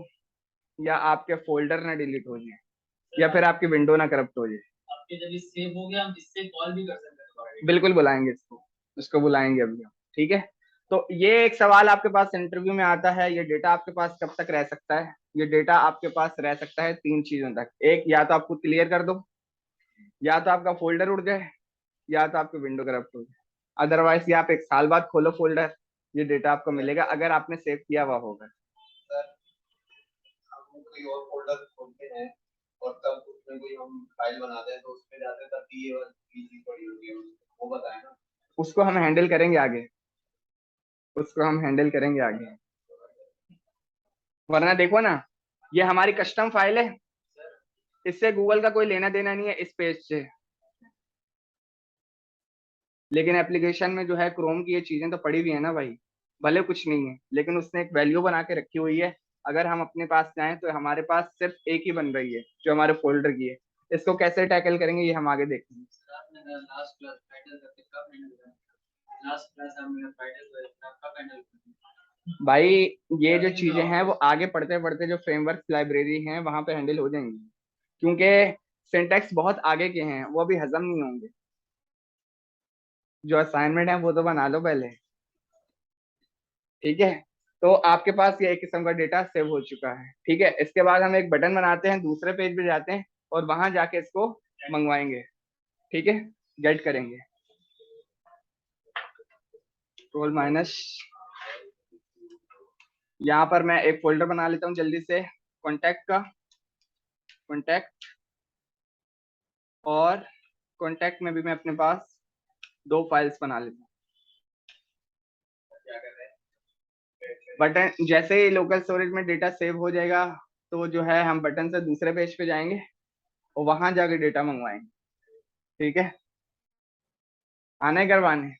Speaker 1: या आपके फोल्डर ना डिलीट हो जाए, या फिर आपकी विंडो ना करप्ट हो जाए।
Speaker 2: आपके जब ये सेव हो गया हम इससे कॉल भी कर सकते हैं दोबारा।
Speaker 1: बिल्कुल बुलाएंगे इसको बुलाएंगे अभी हम। ठीक है, तो ये एक सवाल आपके पास इंटरव्यू में आता है, ये डेटा आपके पास कब तक रह सकता है? ये डेटा आपके पास रह सकता है 3 चीजों तक। एक, या तो आपको क्लियर कर दो, या तो आपका फोल्डर उड़ जाए, या तो आपकी विंडो करप्ट हो जाए। अदरवाइज ये आप 1 साल बाद खोलो फोल्डर, ये डेटा आपको मिलेगा अगर आपने सेव किया हुआ होगा।
Speaker 4: हम कोई और फोल्डर खोलते हैं और तब उसमें कोई हम फाइल बनाते हैं तो उसमें जाते हैं, तब भी ये वाली चीज पड़ी होती है, वो बताए ना।
Speaker 1: उसको हम हैंडल करेंगे आगे, उसको हम हैंडल करेंगे आगे। वरना देखो ना, ये हमारी कस्टम फाइल है, इससे गूगल का कोई लेना देना नहीं है इस पेज से। लेकिन एप्लीकेशन में जो है क्रोम की ये चीजें तो पड़ी हुई है ना भाई, भले कुछ नहीं है लेकिन उसने एक वैल्यू बना के रखी हुई है। अगर हम अपने पास जाएं तो हमारे पास सिर्फ एक ही बन रही है जो हमारे फोल्डर की है। इसको कैसे टैकल करेंगे ये हम आगे देखेंगे।
Speaker 3: आपने लास्ट क्लास टाइटल करके कब हैंडल करा? लास्ट क्लास हमने टाइटल कब हैंडल करा?
Speaker 1: भाई ये जो चीजें हैं वो आगे पढ़ते पढ़ते जो फ्रेमवर्क लाइब्रेरी हैं वहां पे हैंडल हो जाएंगी, क्योंकि सिंटैक्स बहुत आगे के हैं, वो अभी हजम नहीं होंगे। जो असाइनमेंट है वो तो बना लो पहले। ठीक है, तो आपके पास ये एक किस्म का डेटा सेव हो चुका है। ठीक है, इसके बाद हम एक बटन बनाते हैं, दूसरे पेज पे जाते हैं और वहां जाके इसको मंगवाएंगे। ठीक है, गेट करेंगे रोल माइनस। यहाँ पर मैं एक फोल्डर बना लेता हूँ जल्दी से, कॉन्टैक्ट का, कॉन्टैक्ट, और कॉन्टैक्ट में भी मैं अपने पास 2 फाइल्स बना लेता हूँ। बटन जैसे ही लोकल स्टोरेज में डेटा सेव हो जाएगा तो जो है हम बटन से दूसरे पेज पे जाएंगे और वहां जाके डेटा मंगवाएंगे। ठीक है, आने करवाने।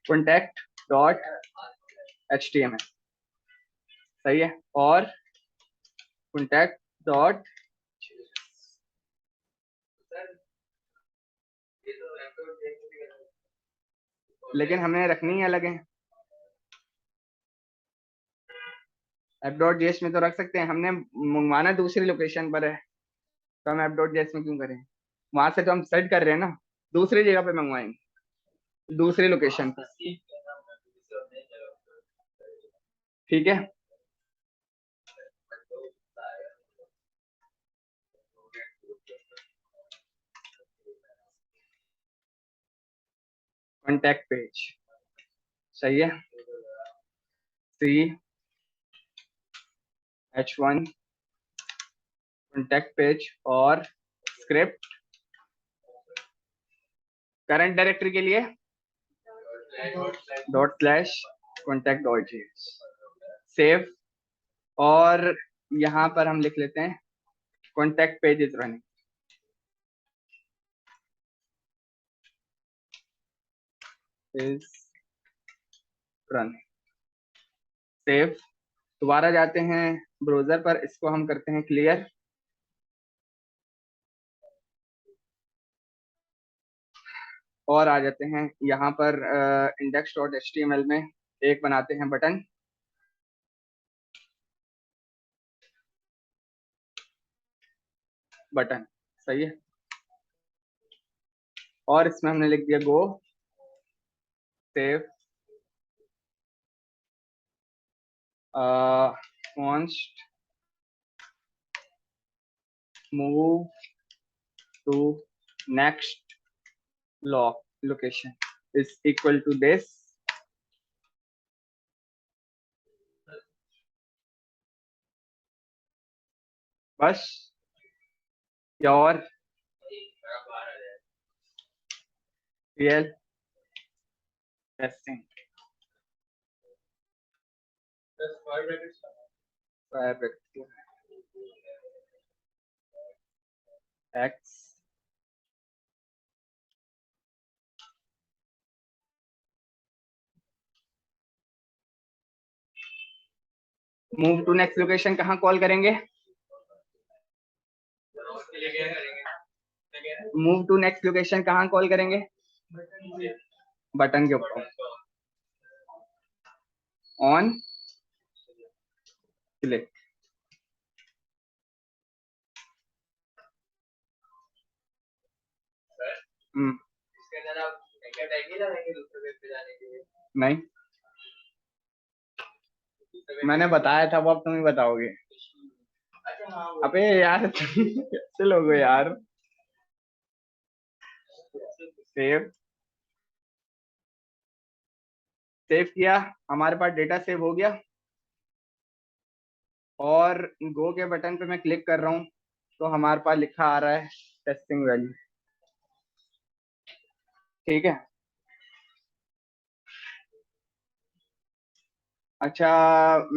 Speaker 1: कॉन्टैक्ट डॉट HTML, सही है, और कॉन्टैक्ट डॉट, लेकिन हमें रखनी है अलग है। app.js में तो रख सकते हैं, हमने मंगवाना दूसरी लोकेशन पर है तो हम app.js में क्यों करें? वहां से तो हम सेट कर रहे हैं ना, दूसरी जगह पे मंगवाएंगे, दूसरी लोकेशन पर। ठीक है, कॉन्टैक्ट पेज सही है, H1 कॉन्टैक्ट पेज और स्क्रिप्ट करंट डायरेक्टरी के लिए ./contact.js सेव, और यहाँ पर हम लिख लेते हैं contact page is running. Save, दोबारा जाते हैं ब्राउजर पर, इसको हम करते हैं क्लियर, और आ जाते हैं यहाँ पर index.html में एक बनाते हैं बटन, सही है, और इसमें हमने लिख दिया गो save const move to next location is equal to this, बस, या और real testing x move to next location कहाँ कॉल करेंगे? मूव टू नेक्स्ट लोकेशन कहाँ कॉल करेंगे? बटन के ऊपर, ऑन क्लिक। नहीं, मैंने बताया था, वो अब तुम ही बताओगे। अबे यार कैसे लोग हो यार। सेव किया, हमारे पास डेटा सेव हो गया, और गो के बटन पे मैं क्लिक कर रहा हूँ तो हमारे पास लिखा आ रहा है टेस्टिंग वैल्यू। ठीक है, अच्छा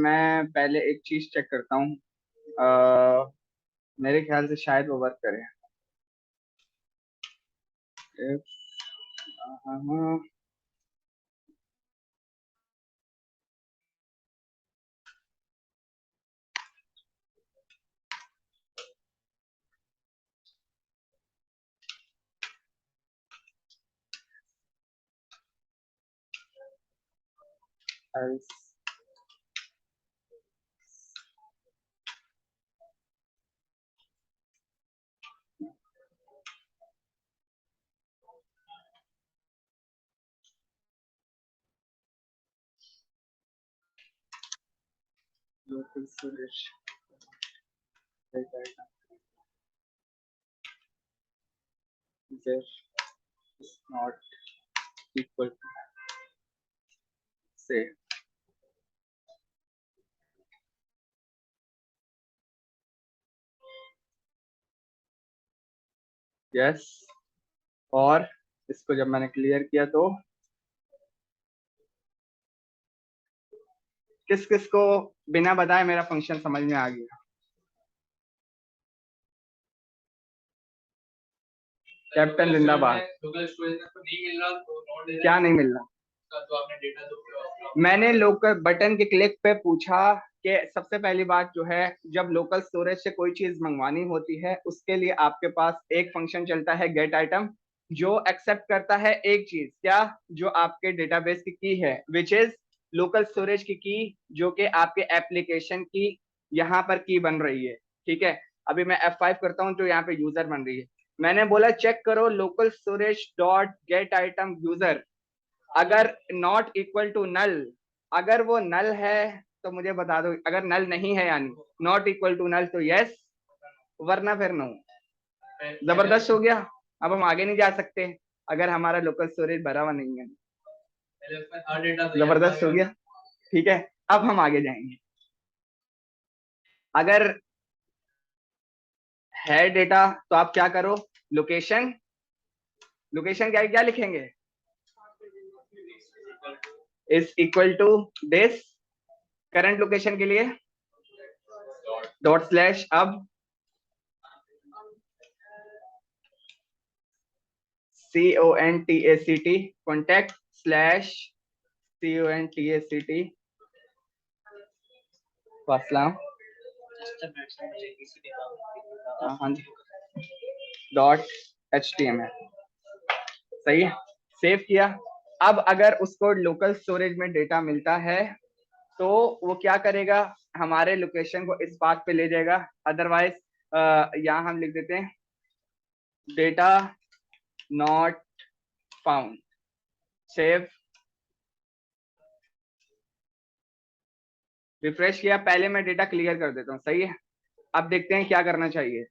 Speaker 1: मैं पहले एक चीज चेक करता हूँ, मेरे ख्याल से शायद वो वर्क करे। else local storage data there is not equal to say yes, और इसको जब मैंने क्लियर किया तो किस किस को बिना बताए मेरा फंक्शन समझ में आ गया? कैप्टन जिंदाबाद। क्या नहीं मिल रहा? मैंने लोकल बटन के क्लिक पे पूछा कि सबसे पहली बात जो है, जब लोकल स्टोरेज से कोई चीज मंगवानी होती है उसके लिए आपके पास एक फंक्शन चलता है गेट आइटम, जो एक्सेप्ट करता है एक चीज, क्या? जो आपके डेटाबेस की है, विच इज लोकल स्टोरेज की जो कि आपके एप्लीकेशन की यहाँ पर की बन रही है, ठीक है। अभी मैं F5 करता हूँ जो यहाँ पे यूजर बन रही है। मैंने बोला चेक करो local storage dot gate item user, अगर नॉट इक्वल टू नल, अगर वो नल है तो मुझे बता दो, अगर नल नहीं है यानी नॉट इक्वल टू नल तो यस, वरना फिर नो। जबरदस्त हो गया। अब हम आगे नहीं जा सकते अगर हमारा लोकल स्टोरेज भरा हुआ नहीं है। जबरदस्त हो गया, ठीक है। अब हम आगे जाएंगे। अगर है डेटा तो आप क्या करो, लोकेशन, लोकेशन क्या क्या लिखेंगे, is equal to this, current location के लिए डॉट स्लैश, अब CONTACT कॉन्टैक्ट स्लैश CONTACT वासलाम, हाँ जी, डॉट HTML, सही है, सेव किया। अब अगर उसको लोकल स्टोरेज में डेटा मिलता है तो वो क्या करेगा, हमारे लोकेशन को इस पाथ पे ले जाएगा। अदरवाइज यहाँ हम लिख देते हैं data not found, save, refresh किया। पहले मैं डेटा क्लियर कर देता हूँ, सही है। अब देखते हैं क्या करना चाहिए।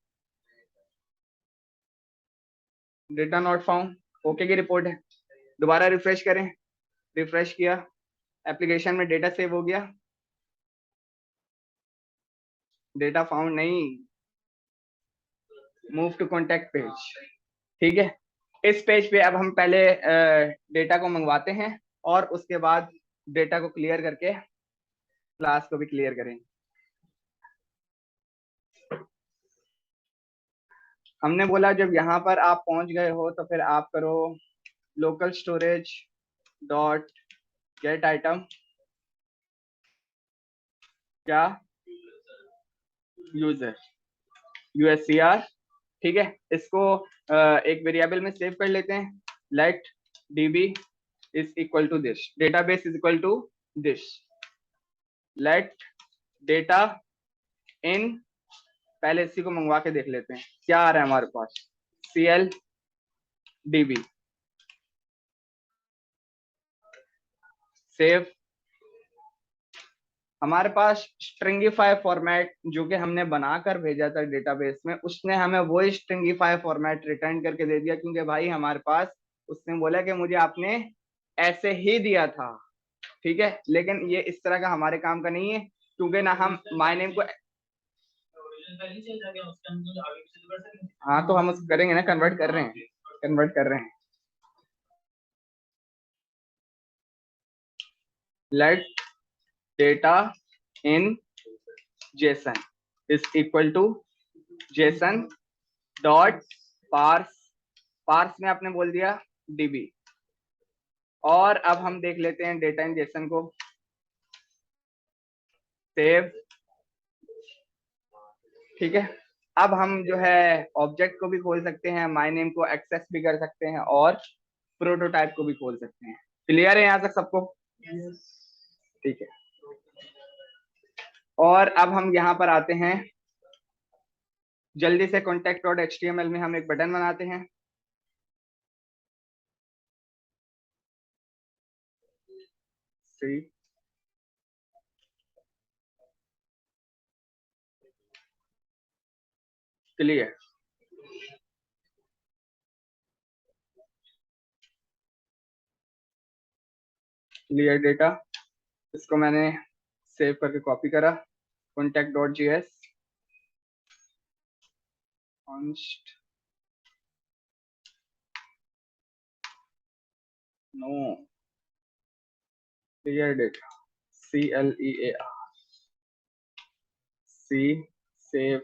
Speaker 1: डेटा नॉट फाउंड ओके की रिपोर्ट है, दोबारा रिफ्रेश करें, रिफ्रेश किया, एप्लीकेशन में डेटा सेव हो गया, डेटा फाउंड नहीं, मूव टू कॉन्टैक्ट पेज, ठीक है। इस पेज पे अब हम पहले डेटा को मंगवाते हैं और उसके बाद डेटा को क्लियर करके क्लास को भी क्लियर करेंगे। हमने बोला जब यहाँ पर आप पहुंच गए हो तो फिर आप करो local storage dot gate item, क्या, यूजर, USCR, ठीक है। इसको एक वेरिएबल में सेव कर लेते हैं, let DB is equal to this, database is equal to this, let data in, पहले इसी को मंगवा के देख लेते हैं क्या आ रहा है हमारे पास, CLDB, सेव। हमारे पास स्ट्रिंगिफाई फॉर्मेट जो कि हमने बनाकर भेजा था डेटाबेस में, उसने हमें वो स्ट्रिंगिफाई फॉर्मेट रिटर्न करके दे दिया, क्योंकि भाई हमारे पास उसने बोला कि मुझे आपने ऐसे ही दिया था, ठीक है। लेकिन ये इस तरह का हमारे काम का नहीं है, क्योंकि ना हम माय नेम को, हाँ तो हम उसको करेंगे ना, कन्वर्ट कर रहे हैं, कन्वर्ट कर रहे हैं। Let data in JSON is equal to JSON dot parse, parse में आपने बोल दिया DB। और अब हम देख लेते हैं डेटा इन जेसन को, सेव, ठीक है। अब हम जो है ऑब्जेक्ट को भी खोल सकते हैं, माय नेम को एक्सेस भी कर सकते हैं और प्रोटोटाइप को भी खोल सकते हैं। क्लियर है यहाँ तक सबको? ठीक है। और अब हम यहाँ पर आते हैं, जल्दी से contact.html में हम एक बटन बनाते हैं, सी, क्लियर, क्लियर डेटा, इसको मैंने सेव करके कॉपी करा, contact.js const no clear data, CLEAR, C, save,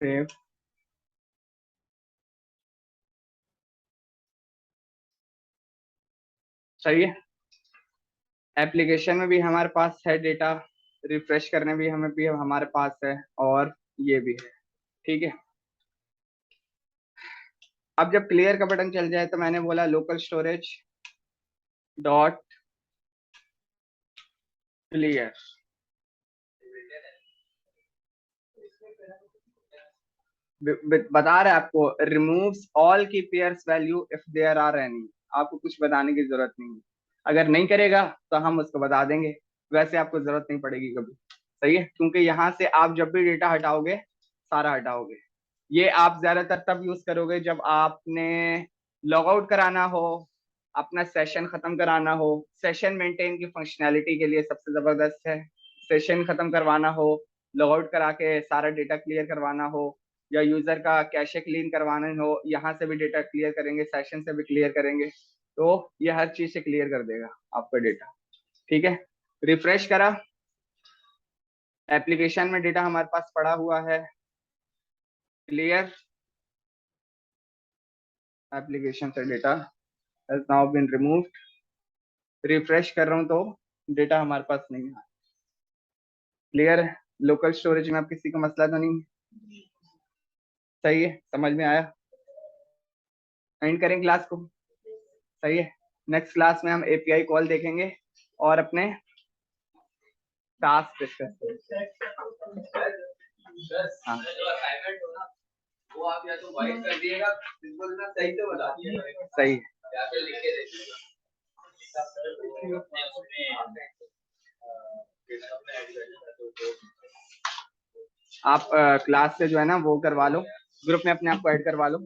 Speaker 1: save, सही है। एप्लीकेशन में भी हमारे पास है डेटा, रिफ्रेश करने भी हमें भी हमारे पास है और ये भी है, ठीक है। अब जब क्लियर का बटन चल जाए तो मैंने बोला लोकल स्टोरेज डॉट क्लियर, बता रहा है आपको removes all key pairs value if there are any. आपको कुछ बताने की जरूरत नहीं है, अगर नहीं करेगा तो हम उसको बता देंगे, वैसे आपको जरूरत नहीं पड़ेगी कभी। सही है, क्योंकि यहाँ से आप जब भी डेटा हटाओगे सारा हटाओगे। ये आप ज्यादातर तब यूज करोगे जब आपने लॉग आउट कराना हो, अपना सेशन खत्म कराना हो। सेशन मेंटेन की फंक्शनैलिटी के लिए सबसे जबरदस्त है। सेशन खत्म करवाना हो, लॉग आउट करा के सारा डेटा क्लियर करवाना हो, या यूजर का कैशे क्लीन करवाना हो, यहाँ से भी डेटा क्लियर करेंगे, सेशन से भी क्लियर करेंगे, तो ये हर चीज से क्लियर कर देगा आपका डेटा। ठीक है, रिफ्रेश करा, एप्लीकेशन में डेटा हमारे पास पड़ा हुआ है, क्लियर, एप्लीकेशन से data has now been removed. Refresh कर रहा हूँ तो डेटा हमारे पास नहीं है। क्लियर है, लोकल स्टोरेज में अब किसी का मसला तो नहीं है? सही है, समझ में आया? एंड करें क्लास को, सही है। नेक्स्ट क्लास में हम एपीआई कॉल देखेंगे और अपने टास्क डिस्कस करेंगे। हाँ,
Speaker 4: जो असाइनमेंट हो ना वो आप या तो वाइट कर दिएगा, बिल्कुल ना सही से बता दिएगा,
Speaker 1: सही है।
Speaker 4: या फिर लिख के दे दीजिएगा।
Speaker 1: आप क्लास से जो है ना वो करवा लो, ग्रुप में अपने आप को ऐड करवा लो।